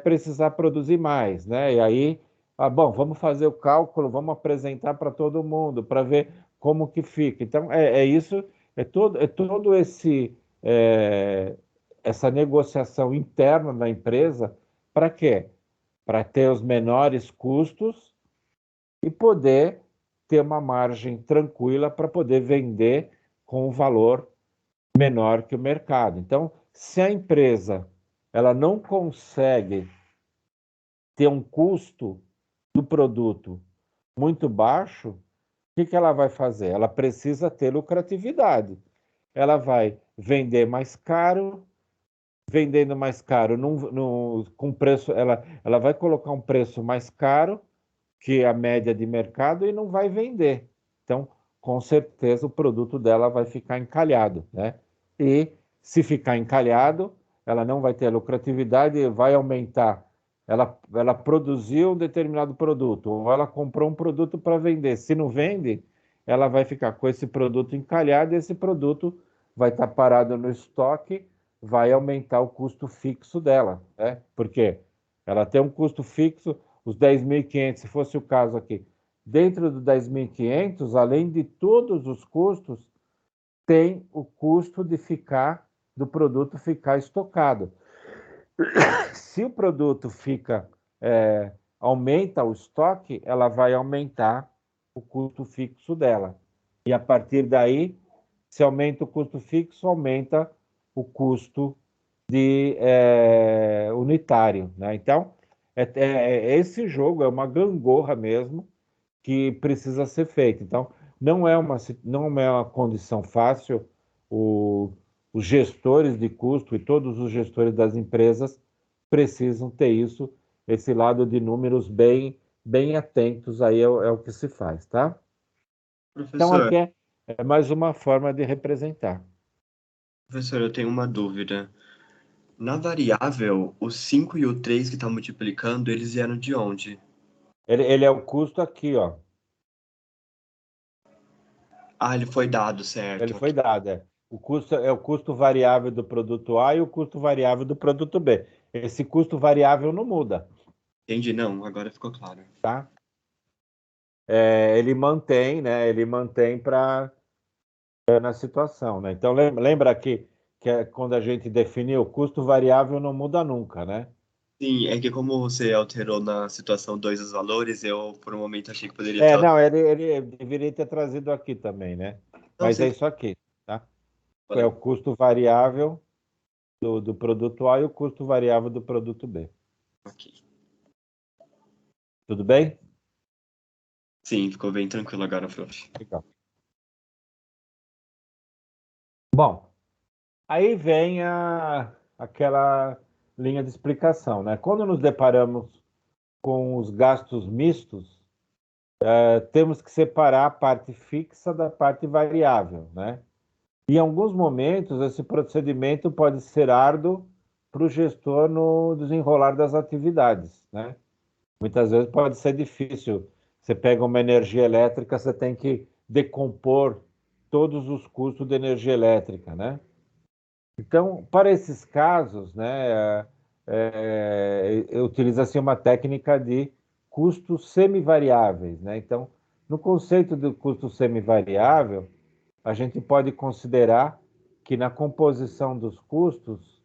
precisar produzir mais, né? E aí, bom, vamos fazer o cálculo, vamos apresentar para todo mundo, para ver como que fica. Então, isso, é todo essa negociação interna da empresa, para quê? Para ter os menores custos e poder ter uma margem tranquila para poder vender com um valor menor que o mercado. Então, se a empresa ela não consegue ter um custo do produto muito baixo, o que ela vai fazer? Ela precisa ter lucratividade. Ela vai vender mais caro, vendendo mais caro, com preço, ela vai colocar um preço mais caro que a média de mercado e não vai vender. Então, com certeza, o produto dela vai ficar encalhado, né? E se ficar encalhado, ela não vai ter lucratividade, vai aumentar. Ela produziu um determinado produto, ou ela comprou um produto para vender. Se não vende, ela vai ficar com esse produto encalhado e esse produto vai estar parado no estoque, vai aumentar o custo fixo dela, né? Porque ela tem um custo fixo, os 10.500, se fosse o caso aqui. Dentro dos 10.500, além de todos os custos, tem o custo do produto ficar estocado. Se o produto aumenta o estoque, ela vai aumentar o custo fixo dela. E a partir daí, se aumenta o custo fixo, aumenta o custo unitário, né? Então, esse jogo é uma gangorra mesmo que precisa ser feita. Então, não é uma condição fácil. O, os gestores de custo e todos os gestores das empresas precisam ter isso, esse lado de números bem atentos, aí é o que se faz, tá? Então, Professor, aqui é mais uma forma de representar. professor, eu tenho uma dúvida. Na variável, o 5 e o 3 que está multiplicando, eles vieram de onde? Ele é o custo aqui, ó. Ah, ele foi dado, Ele certo. foi dado, é. O custo é o custo variável do produto A e o custo variável do produto B. Esse custo variável não muda, Entendi, não, agora ficou claro. tá? Ele mantém, né? Ele mantém para na situação, né? Então lembra que quando a gente definiu o custo variável não muda nunca, né? Sim, é que como você alterou na situação 2 os valores, eu por um momento achei que poderia ter. Não, ele deveria ter trazido aqui também, né? Não, Mas é sem. isso aqui, tá? é o custo variável do produto A e o custo variável do produto B. Ok. Tudo bem? Sim, ficou bem tranquilo agora, prof. Legal. Bom, aí vem aquela linha de explicação, né? Quando nos deparamos com os gastos mistos, temos que separar a parte fixa da parte variável, né? Em alguns momentos, esse procedimento pode ser árduo para o gestor no desenrolar das atividades, né? Muitas vezes pode ser difícil. Você pega uma energia elétrica, você tem que decompor todos os custos de energia elétrica, né? Então, para esses casos, né, utiliza-se uma técnica de custos semivariáveis, né? Então, no conceito do custo semivariável, a gente pode considerar que na composição dos custos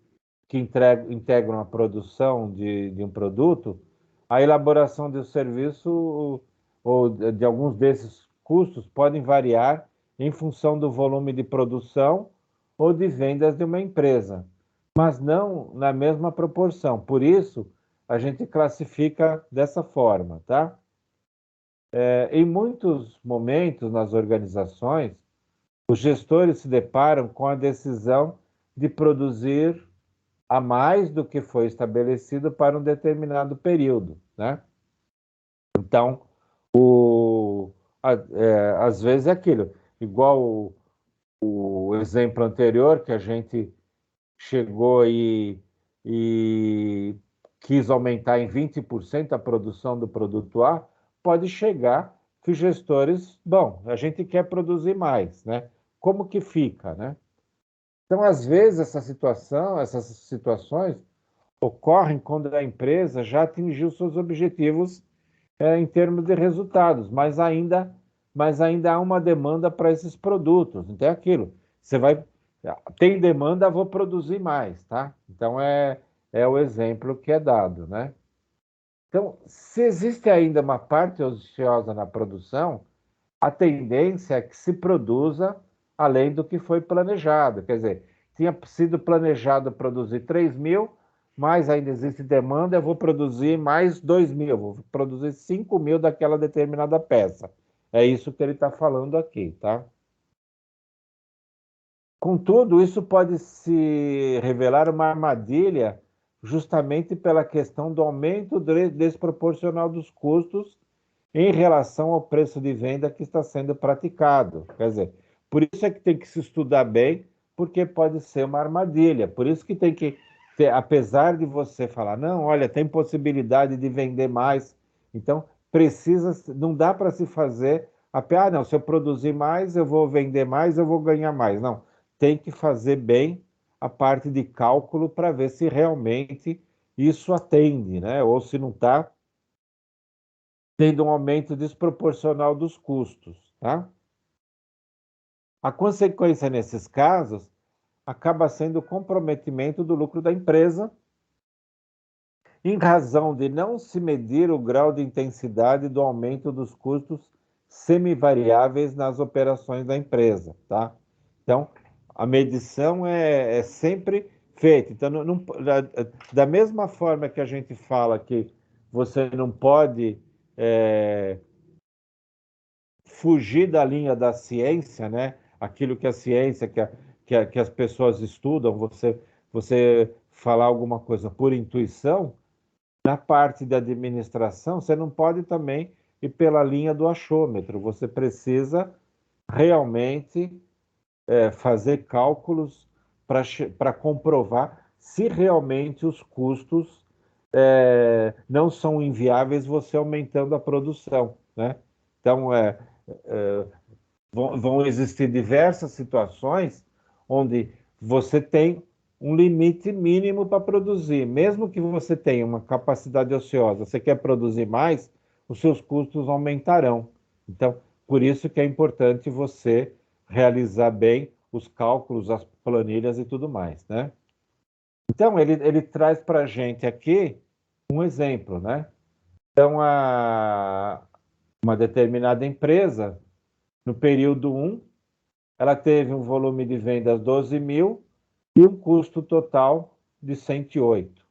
que integram a produção de um produto, a elaboração do serviço ou de alguns desses custos podem variar em função do volume de produção ou de vendas de uma empresa, mas não na mesma proporção. Por isso, a gente classifica dessa forma, tá? Em muitos momentos nas organizações, os gestores se deparam com a decisão de produzir a mais do que foi estabelecido para um determinado período, né? Então, às vezes é aquilo, igual o exemplo anterior que a gente chegou e quis aumentar em 20% a produção do produto A, pode chegar que os gestores, bom, a gente quer produzir mais, né? Como que fica, né? Então, às vezes, essas situações ocorrem quando a empresa já atingiu seus objetivos em termos de resultados, mas ainda há uma demanda para esses produtos. Então é aquilo. Você vai tem demanda, vou produzir mais, tá? Então é o exemplo que é dado, né? Então, se existe ainda uma parte ociosa na produção, a tendência é que se produza além do que foi planejado. Quer dizer, tinha sido planejado produzir 3.000, mas ainda existe demanda, eu vou produzir mais 2.000, vou produzir 5.000 daquela determinada peça. É isso que ele está falando aqui, tá? Contudo, isso pode se revelar uma armadilha justamente pela questão do aumento desproporcional dos custos em relação ao preço de venda que está sendo praticado. Quer dizer, por isso é que tem que se estudar bem, porque pode ser uma armadilha. Por isso que tem que ter, apesar de você falar, não, olha, tem possibilidade de vender mais, então não dá para se fazer, não, se eu produzir mais, eu vou vender mais, eu vou ganhar mais. Não, tem que fazer bem a parte de cálculo para ver se realmente isso atende, né? Ou se não está tendo um aumento desproporcional dos custos, tá? A consequência nesses casos acaba sendo o comprometimento do lucro da empresa, em razão de não se medir o grau de intensidade do aumento dos custos semivariáveis nas operações da empresa, tá? Então, a medição é sempre feita. Então, da mesma forma que a gente fala que você não pode fugir da linha da ciência, né? Aquilo que a ciência, que as pessoas estudam, você falar alguma coisa por intuição, na parte da administração, você não pode também ir pela linha do achômetro, você precisa realmente fazer cálculos para comprovar se realmente os custos não são inviáveis você aumentando a produção, né? Então, é, vão existir diversas situações onde você tem um limite mínimo para produzir. Mesmo que você tenha uma capacidade ociosa, você quer produzir mais, os seus custos aumentarão. Então, por isso que é importante você realizar bem os cálculos, as planilhas e tudo mais, né? Então, ele traz para a gente aqui um exemplo, né? Então, uma determinada empresa, no período 1, ela teve um volume de vendas 12 mil e um custo total de 108.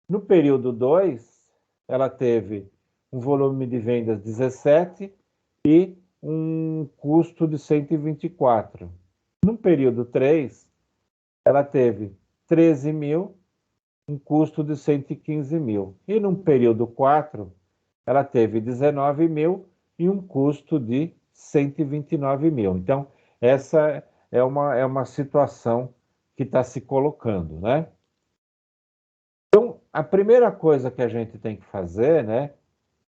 No período 2, ela teve um volume de vendas 17 e um custo de 124. No período 3, ela teve 13 mil, um custo de 115 mil. E no período 4, ela teve 19 mil e um custo de 129 mil. Então, essa é uma situação que está se colocando, né? Então, a primeira coisa que a gente tem que fazer, né,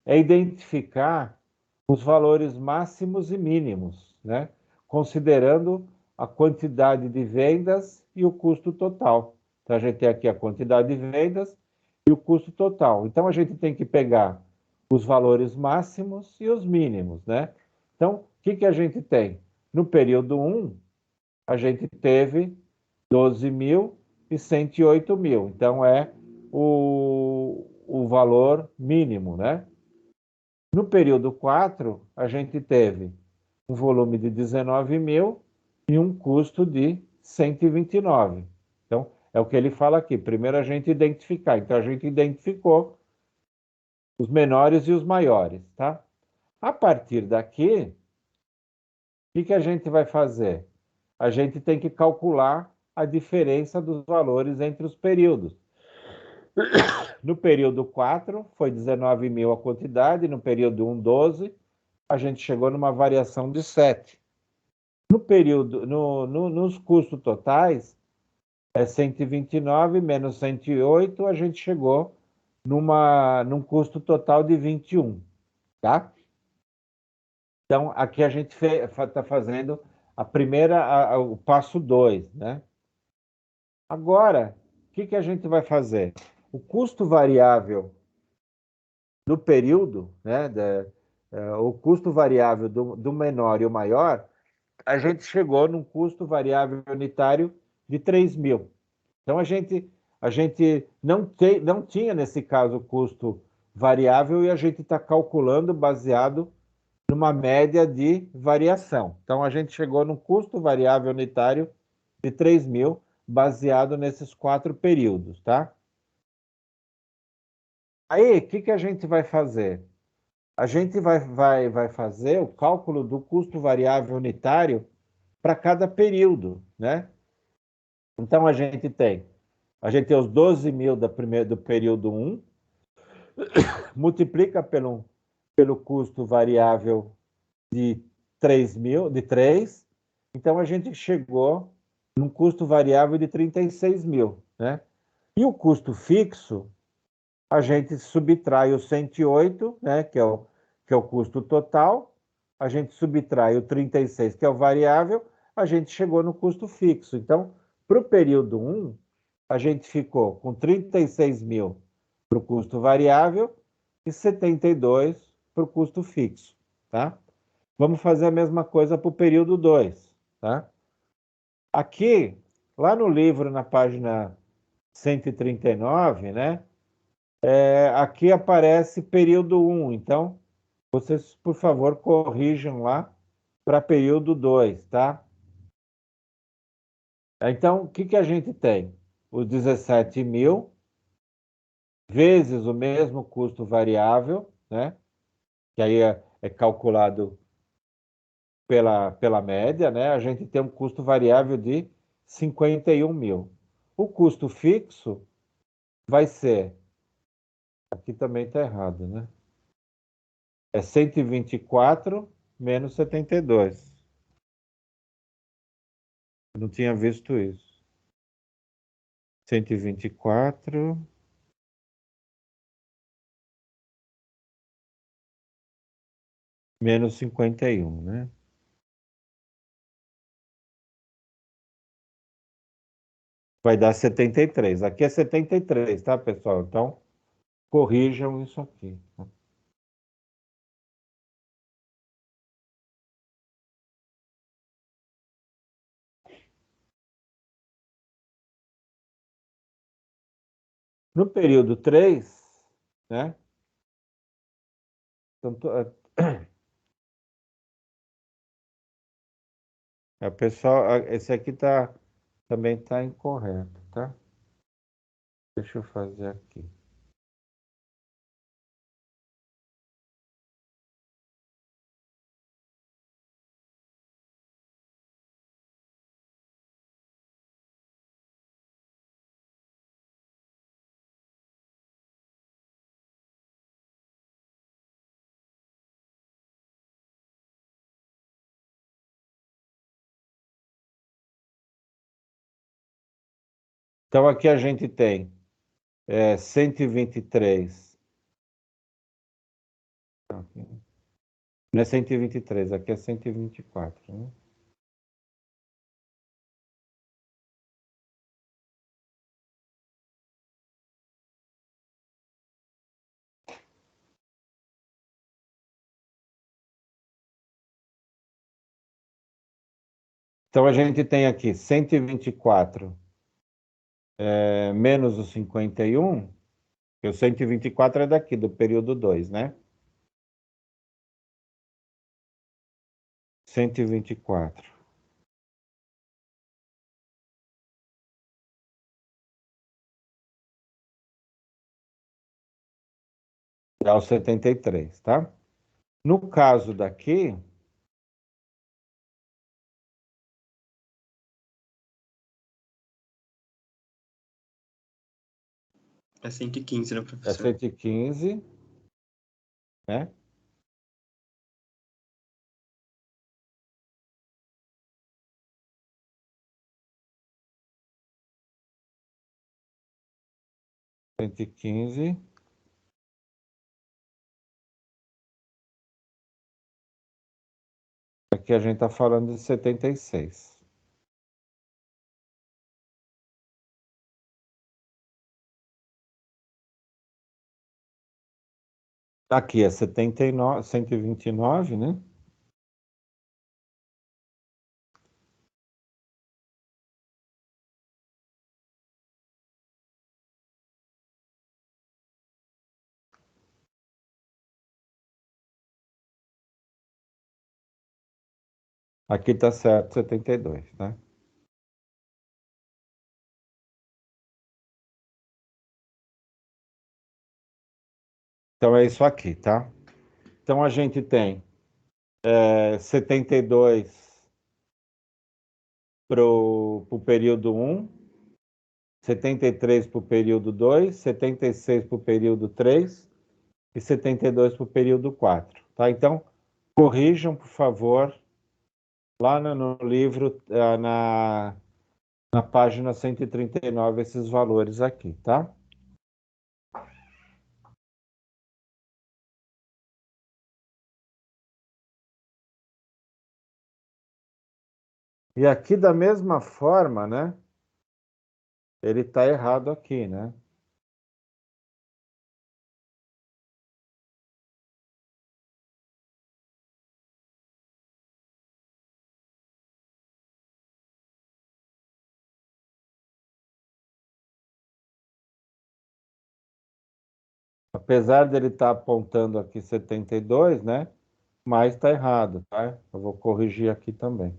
é identificar os valores máximos e mínimos, né, considerando a quantidade de vendas e o custo total. Então, a gente tem aqui a quantidade de vendas e o custo total. Então, a gente tem que pegar os valores máximos e os mínimos, né? Então, o que a gente tem? No período 1, a gente teve 12 mil e 108 mil. Então, é o valor mínimo, né? No período 4, a gente teve um volume de 19 mil e um custo de 129. Então, é o que ele fala aqui. Primeiro a gente identificar. Então, a gente identificou os menores e os maiores, tá? A partir daqui, o que a gente vai fazer? A gente tem que calcular a diferença dos valores entre os períodos. No período 4, foi 19 mil a quantidade, no período 1, 12, a gente chegou numa variação de 7. No período, nos custos totais, é 129 menos 108, a gente chegou num custo total de 21, tá? Então, aqui a gente está fazendo a primeira, o passo 2, né? Agora, o que a gente vai fazer? O custo variável do período, né, o custo variável do menor e o maior, a gente chegou num custo variável unitário de 3 mil. Então, a gente não tinha, nesse caso, custo variável e a gente está calculando baseado numa média de variação. Então, a gente chegou num custo variável unitário de 3 mil, baseado nesses 4 períodos, tá? Aí, o que a gente vai fazer? A gente vai fazer o cálculo do custo variável unitário para cada período, né? Então, a gente tem os 12 mil do período 1, multiplica pelo custo variável de 3 mil, de 3, então a gente chegou num custo variável de 36 mil, né? E o custo fixo, a gente subtrai o 108, né, que é o custo total, a gente subtrai o 36, que é o variável, a gente chegou no custo fixo. Então, para o período 1, a gente ficou com 36 mil para o custo variável e 72 para o custo fixo, tá? Vamos fazer a mesma coisa para o período 2, tá? Aqui, lá no livro, na página 139, né? Aqui aparece período 1, então vocês, por favor, corrijam lá para período 2, tá? Então, o que a gente tem? Os 17 mil vezes o mesmo custo variável, né? Que aí é calculado pela média, né? A gente tem um custo variável de 51 mil. O custo fixo vai ser, aqui também está errado, né? É 124 menos 72. Eu não tinha visto isso. 124 menos 51, né? Vai dar 73. Aqui é 73, tá, pessoal? Então, corrijam isso aqui. No período 3, né? Então, Pessoal, esse aqui também está incorreto, tá? Deixa eu fazer aqui. Então aqui a gente tem 123. Não é 123, aqui é 124, né? Então a gente tem aqui 124 menos o 51, que o 124 é daqui, do período 2, né? 124 dá o 73, tá? No caso daqui, É 115, né, é professor? 115, né? Cento e quinze. Aqui a gente está falando de 76. Aqui é 79, 129, né? Aqui está certo 72, né? Então é isso aqui, tá? Então a gente tem 72 para o período 1, 73 para o período 2, 76 para o período 3 e 72 para o período 4, tá? Então, corrijam, por favor, lá no livro, na página 139, esses valores aqui, tá? E aqui, da mesma forma, né? Ele está errado aqui, né? Apesar dele estar apontando aqui 72, né? Mas está errado, tá? Eu vou corrigir aqui também.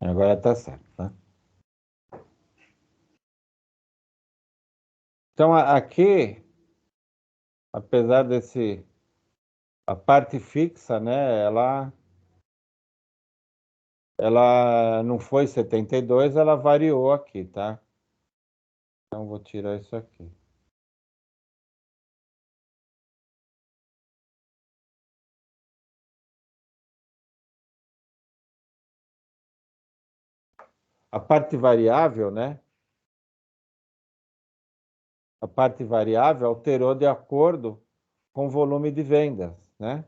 Agora está certo, tá? Então, aqui, apesar desse... A parte fixa, né, ela não foi 72, ela variou aqui, tá? Então, vou tirar isso aqui. A parte variável, né? A parte variável alterou de acordo com o volume de vendas, né?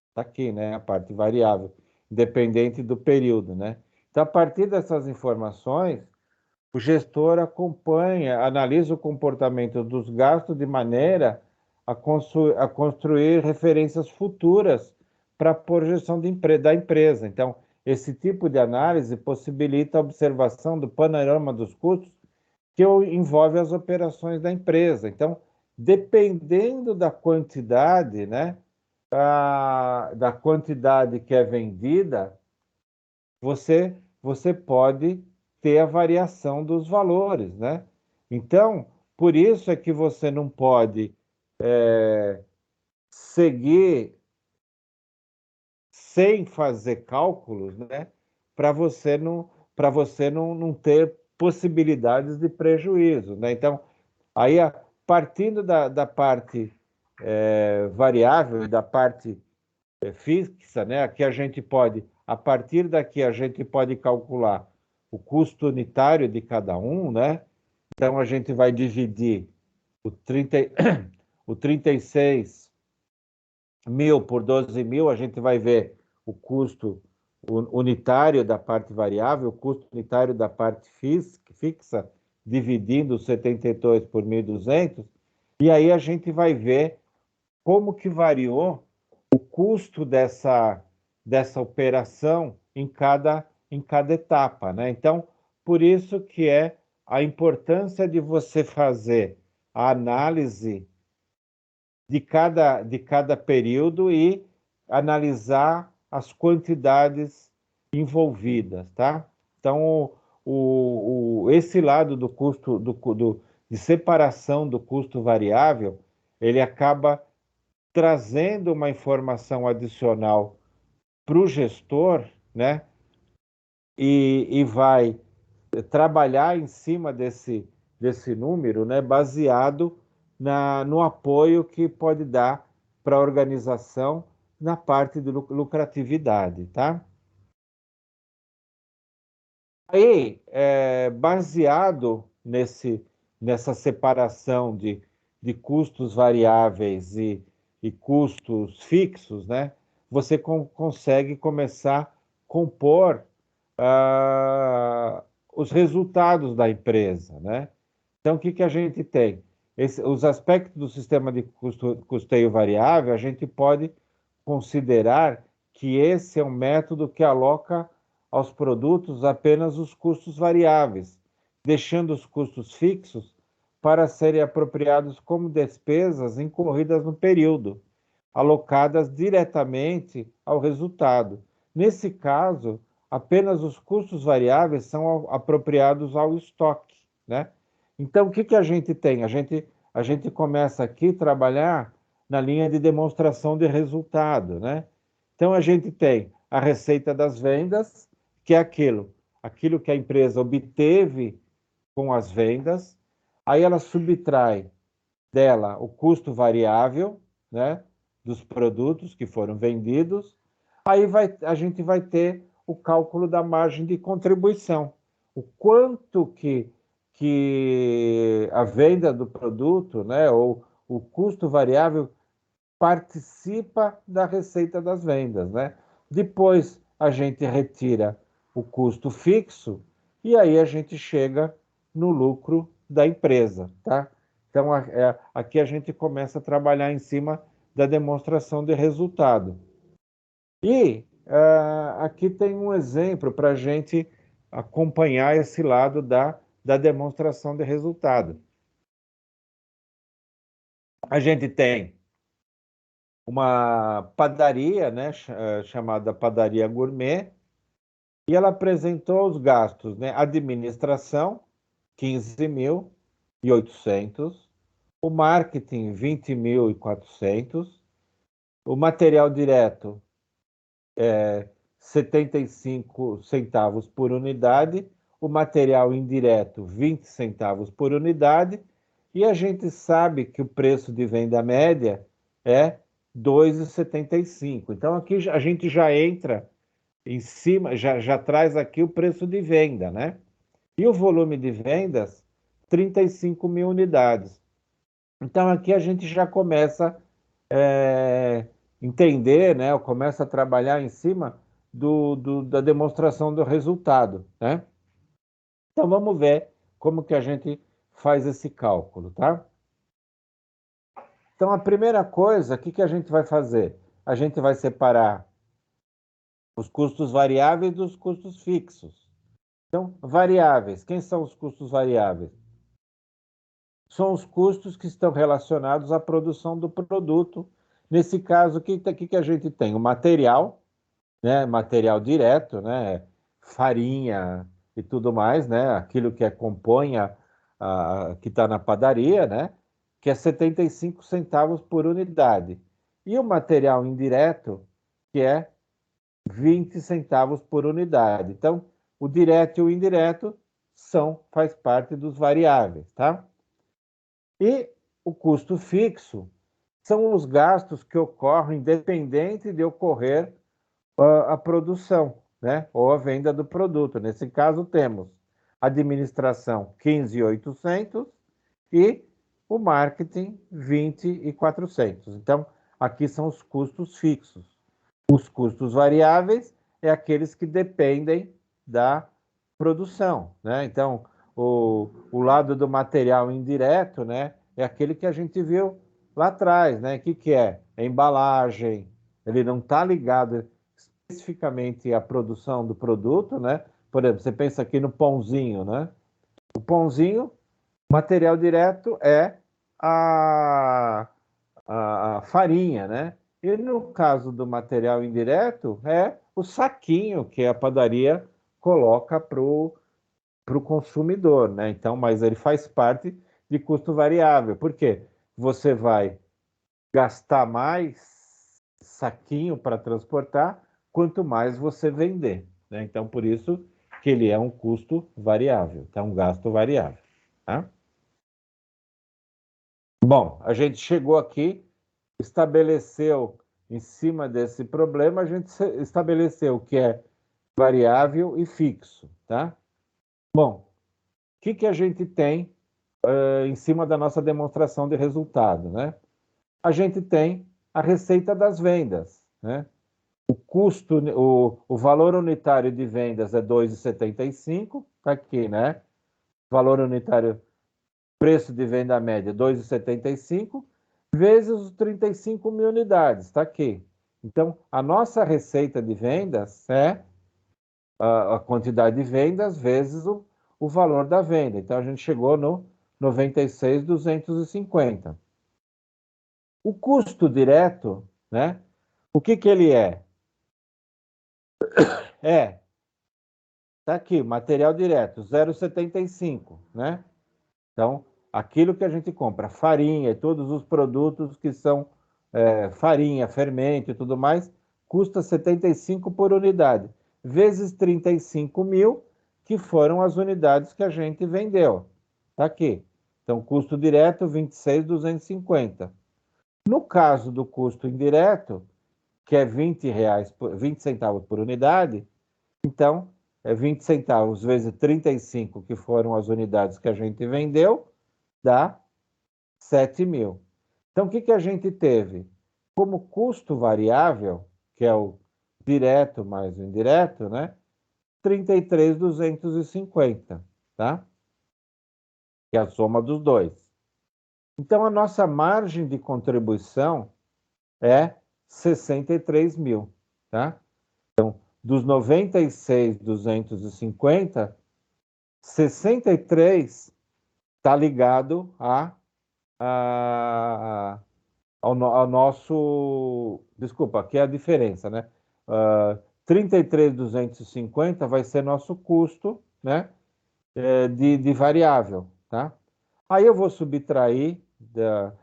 Está aqui, né? A parte variável, independente do período, né? Então, a partir dessas informações, o gestor acompanha, analisa o comportamento dos gastos de maneira a construir referências futuras para a projeção da empresa. Então, esse tipo de análise possibilita a observação do panorama dos custos que envolve as operações da empresa. Então, dependendo da quantidade, né, da quantidade que é vendida, você pode ter a variação dos valores, né? Então, por isso é que você não pode seguir sem fazer cálculos, né? Para você não ter possibilidades de prejuízo, né? Então, aí, partindo da parte variável e da parte fixa, né? Aqui a gente pode, a partir daqui a gente pode calcular o custo unitário de cada um, né? Então a gente vai dividir o 30, o 36 mil por 12 mil, a gente vai ver o custo unitário da parte variável, o custo unitário da parte fixa, dividindo os 72 por 1.200, e aí a gente vai ver como que variou o custo dessa operação em cada etapa, né? Então, por isso que é a importância de você fazer a análise de cada período e analisar as quantidades envolvidas, tá? Então, esse lado do custo de separação do custo variável, ele acaba trazendo uma informação adicional para o gestor, né? E vai trabalhar em cima desse número, né? Baseado no apoio que pode dar para a organização na parte de lucratividade, tá? Aí, baseado nessa separação de custos variáveis e custos fixos, né, você consegue começar a compor os resultados da empresa, né? Então, o que que a gente tem? Os aspectos do sistema de custeio variável, a gente pode considerar que esse é um método que aloca aos produtos apenas os custos variáveis, deixando os custos fixos para serem apropriados como despesas incorridas no período, alocadas diretamente ao resultado. Nesse caso, apenas os custos variáveis são apropriados ao estoque, né? Então, o que que a gente tem? A gente começa aqui a trabalhar na linha de demonstração de resultado, né? Então, a gente tem a receita das vendas, que é aquilo que a empresa obteve com as vendas, aí ela subtrai dela o custo variável, né, dos produtos que foram vendidos, aí a gente vai ter o cálculo da margem de contribuição, o quanto que a venda do produto, né, ou o custo variável participa da receita das vendas, né? Depois a gente retira o custo fixo e aí a gente chega no lucro da empresa, tá? Então aqui a gente começa a trabalhar em cima da demonstração de resultado. E aqui tem um exemplo para a gente acompanhar esse lado da demonstração de resultado. A gente tem uma padaria, né, chamada Padaria Gourmet, E ela apresentou os gastos, né? Administração, 15.800, o marketing, 20.400, o material direto, 75 centavos por unidade, o material indireto, 20 centavos por unidade, e a gente sabe que o preço de venda média é 2,75. Então, aqui a gente já entra em cima, já traz aqui o preço de venda, né? E o volume de vendas, 35 mil unidades. Então, aqui a gente já começa a entender, né? Ou começa a trabalhar em cima da demonstração do resultado, né? Então, vamos ver como que a gente faz esse cálculo, tá? Então, a primeira coisa, o que que a gente vai fazer? A gente vai separar os custos variáveis dos custos fixos. Então, variáveis. Quem são os custos variáveis? São os custos que estão relacionados à produção do produto. Nesse caso, o que a gente tem? O material, né? Material direto, né? Farinha e tudo mais, né? Aquilo que compõe que está na padaria, né? Que é 75 centavos por unidade. E o material indireto, que é 20 centavos por unidade. Então, o direto e o indireto faz parte dos variáveis, tá? E o custo fixo são os gastos que ocorrem independente de ocorrer a produção, né? Ou a venda do produto. Nesse caso, temos administração 15.800 e o marketing 20.400. Então, aqui são os custos fixos. Os custos variáveis é aqueles que dependem da produção, né? Então, o lado do material indireto, né, é aquele que a gente viu lá atrás, né? O que é? É embalagem, ele não está ligado especificamente à produção do produto, né? Por exemplo, você pensa aqui no pãozinho, né? O pãozinho, material direto é a, a farinha, né? E no caso do material indireto, é o saquinho que a padaria coloca para o consumidor, né? Então, mas ele faz parte de custo variável. Por quê? Você vai gastar mais saquinho para transportar, quanto mais você vender, né? Então, por isso que ele é um custo variável, então um gasto variável, tá? Bom, a gente chegou aqui, estabeleceu em cima desse problema, a gente estabeleceu o que é variável e fixo, tá? Bom, o que a gente tem em cima da nossa demonstração de resultado, né? A gente tem a receita das vendas, né? O custo, o valor unitário de vendas é 2,75, tá aqui, né? Valor unitário, preço de venda média 2,75, vezes os 35 mil unidades, está aqui. Então, a nossa receita de vendas é a quantidade de vendas vezes o valor da venda. Então, a gente chegou no 96.250. O custo direto, né? O que ele é? Tá aqui, material direto, 0,75, né? Então, aquilo que a gente compra, farinha e todos os produtos que são farinha, fermento e tudo mais, custa 75 por unidade, vezes 35 mil, que foram as unidades que a gente vendeu. Tá aqui. Então, custo direto, 26.250. No caso do custo indireto, que é 20 centavos por unidade, então, é 20 centavos vezes 35, que foram as unidades que a gente vendeu, dá 7 mil. Então, o que a gente teve? Como custo variável, que é o direto mais o indireto, né? 33.250, tá? Que é a soma dos dois. Então, a nossa margem de contribuição é 63 mil, tá? Dos 96.250, 63 está ligado ao nosso. Desculpa, aqui é a diferença, né? 33.250 vai ser nosso custo, né, de variável, tá? Aí eu vou subtrair da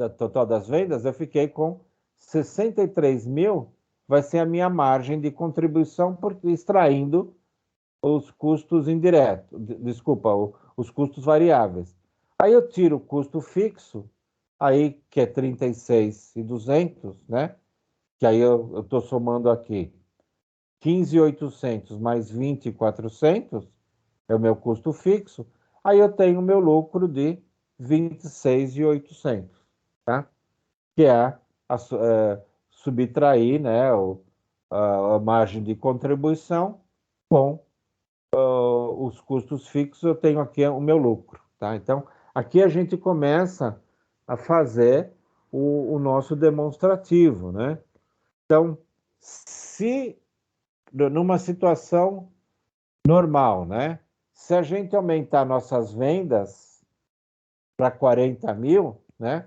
total das vendas, eu fiquei com 63 mil, vai ser a minha margem de contribuição, porque extraindo os custos indiretos, desculpa, os custos variáveis. Aí eu tiro o custo fixo, aí que é 36.200, né? Que aí eu estou somando aqui 15.800 mais 20.400 é o meu custo fixo. Aí eu tenho o meu lucro de 26.800, tá? Que subtrair, né, a margem de contribuição com os custos fixos, eu tenho aqui o meu lucro, tá? Então, aqui a gente começa a fazer o nosso demonstrativo, né? Então, se numa situação normal, né? Se a gente aumentar nossas vendas para 40 mil, né?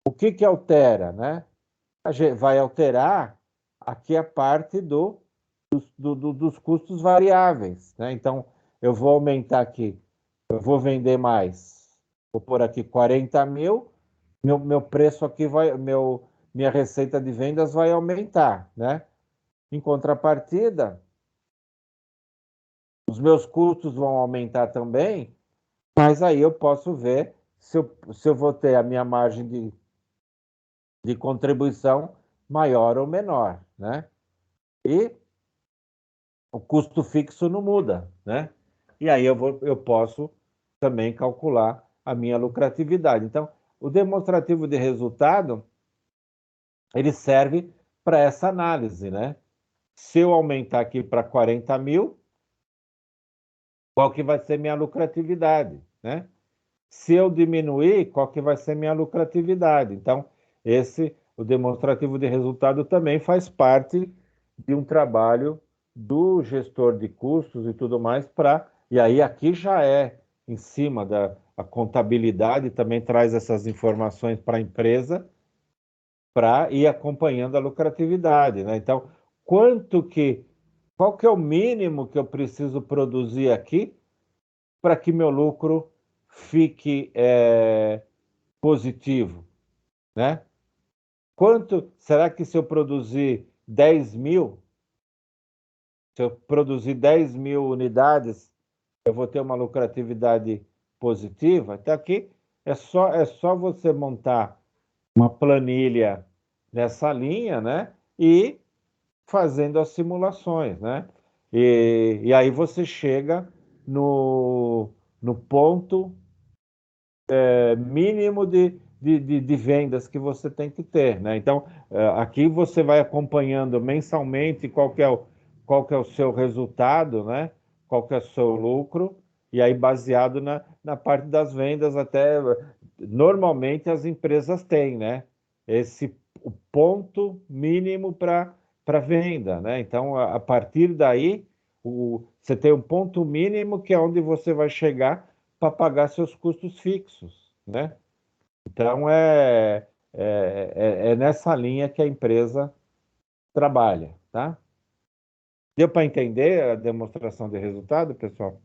O que altera, né? A gente vai alterar aqui a parte dos custos variáveis, né? Então, eu vou aumentar aqui, eu vou vender mais, vou pôr aqui 40 mil, meu preço aqui minha receita de vendas vai aumentar, né? Em contrapartida, os meus custos vão aumentar também, mas aí eu posso ver se eu vou ter a minha margem de contribuição maior ou menor, né? E o custo fixo não muda, né? E aí eu posso também calcular a minha lucratividade. Então, o demonstrativo de resultado, ele serve para essa análise, né? Se eu aumentar aqui para 40 mil, qual que vai ser minha lucratividade, né? Se eu diminuir, qual que vai ser minha lucratividade? Então, o demonstrativo de resultado também faz parte de um trabalho do gestor de custos e tudo mais e aí aqui já é em cima da a contabilidade também traz essas informações para a empresa para ir acompanhando a lucratividade, né? Então, qual que é o mínimo que eu preciso produzir aqui para que meu lucro fique positivo, né? Será que se eu produzir 10 mil, se eu produzir 10 mil unidades, eu vou ter uma lucratividade positiva? Então aqui é só você montar uma planilha nessa linha, né? E fazendo as simulações, né? E aí você chega no ponto mínimo de vendas que você tem que ter, né? Então, aqui você vai acompanhando mensalmente qual que é o seu resultado, né? Qual que é o seu lucro, e aí baseado na parte das vendas, até normalmente as empresas têm, né? O ponto mínimo para venda, né? Então, a partir daí, você tem um ponto mínimo que é onde você vai chegar para pagar seus custos fixos, né? Então, é nessa linha que a empresa trabalha, tá? Deu para entender a demonstração de resultado, pessoal?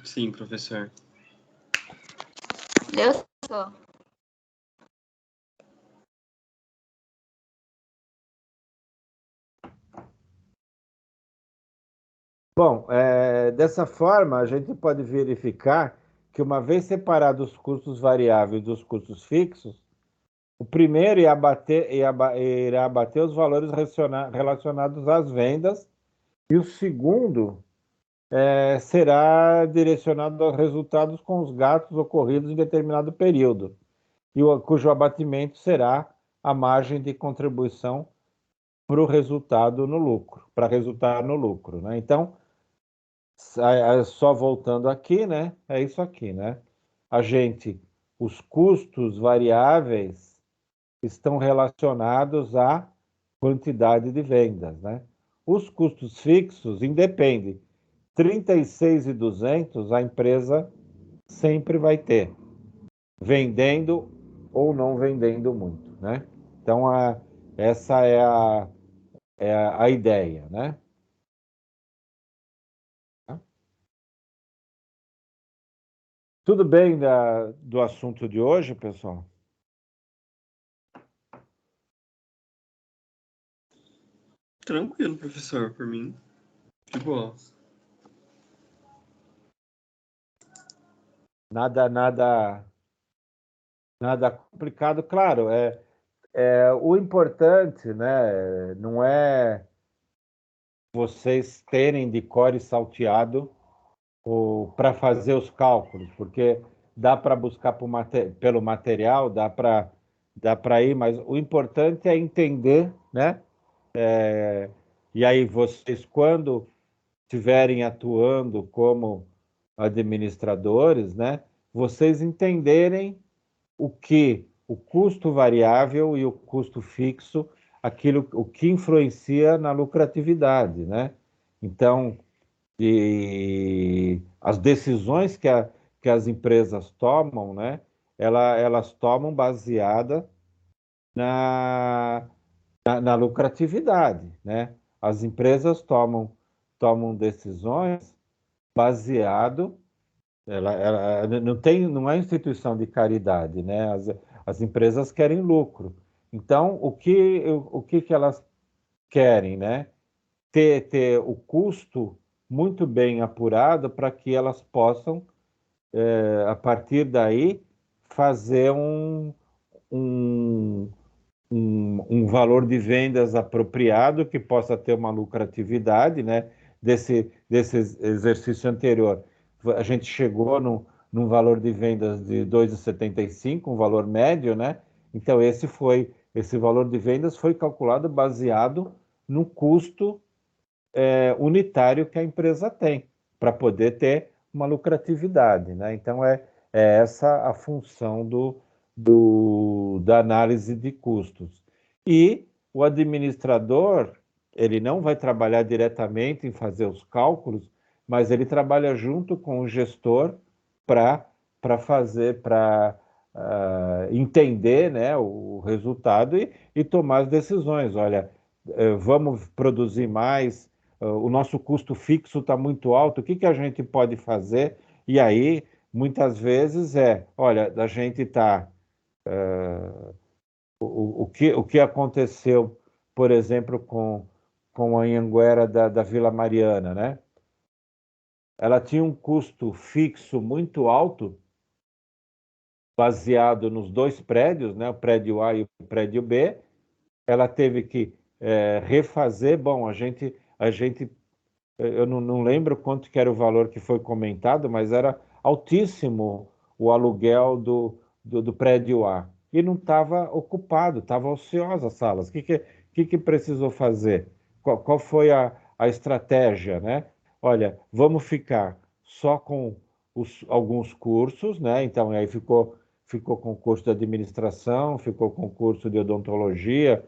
Sim, professor. Deu só. Bom, dessa forma, a gente pode verificar que, uma vez separados os custos variáveis dos custos fixos, o primeiro irá abater os valores relacionados às vendas, e o segundo será direcionado aos resultados com os gastos ocorridos em determinado período, cujo abatimento será a margem de contribuição para o resultado no lucro, para resultar no lucro, né? Então, só voltando aqui, né? É isso aqui, né? Os custos variáveis estão relacionados à quantidade de vendas, né? Os custos fixos independem. 36.200 a empresa sempre vai ter, vendendo ou não vendendo muito, né? Então, essa é a ideia, né? Tudo bem do assunto de hoje, pessoal? Tranquilo, professor, por mim. De boa. Nada complicado. Claro, o importante, né, não é vocês terem de cor e salteado para fazer os cálculos, porque dá para buscar pelo material, dá para ir, mas o importante é entender, né? E aí vocês, quando estiverem atuando como administradores, né, vocês entenderem o custo variável e o custo fixo, o que influencia na lucratividade, né? Então, as decisões que as empresas tomam, né? Elas tomam baseada na lucratividade, né? As empresas tomam decisões baseado, ela não é instituição de caridade, né? As empresas querem lucro. Então, o que elas querem, né? Ter o custo muito bem apurado para que elas possam, a partir daí, fazer um, um valor de vendas apropriado que possa ter uma lucratividade, né? Desse exercício anterior. A gente chegou num valor de vendas de 2,75, um valor médio, né? Então, esse valor de vendas foi calculado baseado no custo unitário que a empresa tem, para poder ter uma lucratividade, né? Então, é essa a função da análise de custos. E o administrador, ele não vai trabalhar diretamente em fazer os cálculos, mas ele trabalha junto com o gestor para entender, né, o resultado e tomar as decisões. Olha, vamos produzir mais, o nosso custo fixo está muito alto, o que a gente pode fazer? E aí, muitas vezes, olha, a gente está. O que aconteceu, por exemplo, com a Anhanguera da Vila Mariana, né? Ela tinha um custo fixo muito alto, baseado nos dois prédios, né? O prédio A e o prédio B. Ela teve que refazer. Bom, a gente eu não lembro quanto que era o valor que foi comentado, mas era altíssimo o aluguel do prédio A. E não estava ocupado, estava ociosa as salas. O que precisou fazer? Qual foi a estratégia, né? Olha, vamos ficar só com alguns cursos, né? Então, aí ficou com o curso de administração, ficou com o curso de odontologia,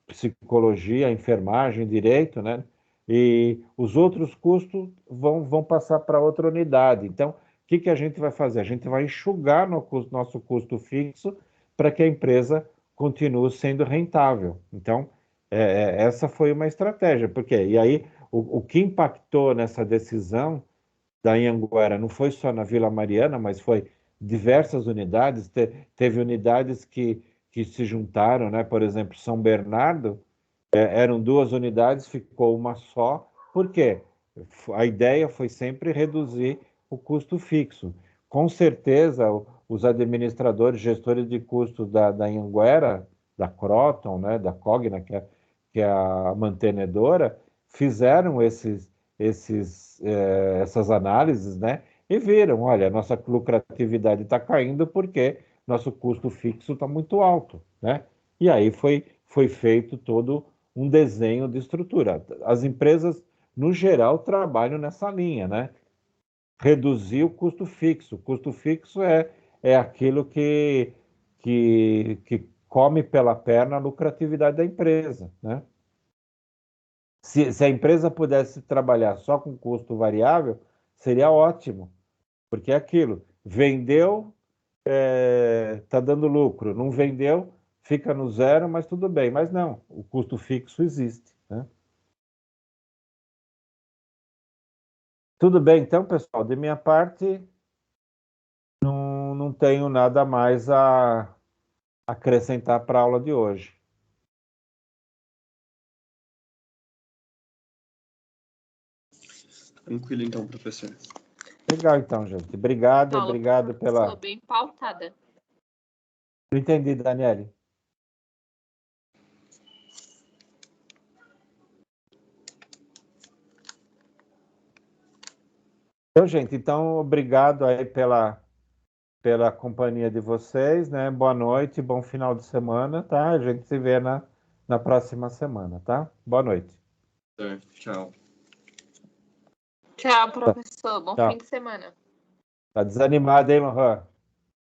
psicologia, enfermagem, direito, né? E os outros custos vão passar para outra unidade. Então, o que a gente vai fazer? A gente vai enxugar nosso custo fixo para que a empresa continue sendo rentável. Então, essa foi uma estratégia. E aí, o que impactou nessa decisão da Anhanguera não foi só na Vila Mariana, mas foi diversas unidades. Teve unidades que se juntaram, né? Por exemplo, São Bernardo, eram duas unidades, ficou uma só. Por quê? A ideia foi sempre reduzir o custo fixo. Com certeza, os administradores, gestores de custos da Anhanguera, da Croton, né, da Cogna, que é a mantenedora, fizeram essas análises, né, e viram, olha, nossa lucratividade está caindo porque nosso custo fixo está muito alto, né? E aí foi feito todo um desenho de estrutura. As empresas, no geral, trabalham nessa linha, né? Reduzir o custo fixo. O custo fixo é aquilo que come pela perna a lucratividade da empresa, né? Se a empresa pudesse trabalhar só com custo variável, seria ótimo, porque é aquilo, vendeu, está dando lucro, não vendeu, fica no zero, mas tudo bem. Mas não, o custo fixo existe, né? Tudo bem, então, pessoal, de minha parte, não tenho nada mais a acrescentar para a aula de hoje. Tranquilo, então, professor. Legal, então, gente. Obrigado, Aula, obrigado pela... professor, bem pautada. Não entendi, Daniele. Então, gente, então, obrigado aí pela companhia de vocês, né? Boa noite, bom final de semana, tá? A gente se vê na próxima semana, tá? Boa noite. Tchau. Tchau, professor. Bom Tchau. fim de semana. Tá desanimado, hein, Lohan?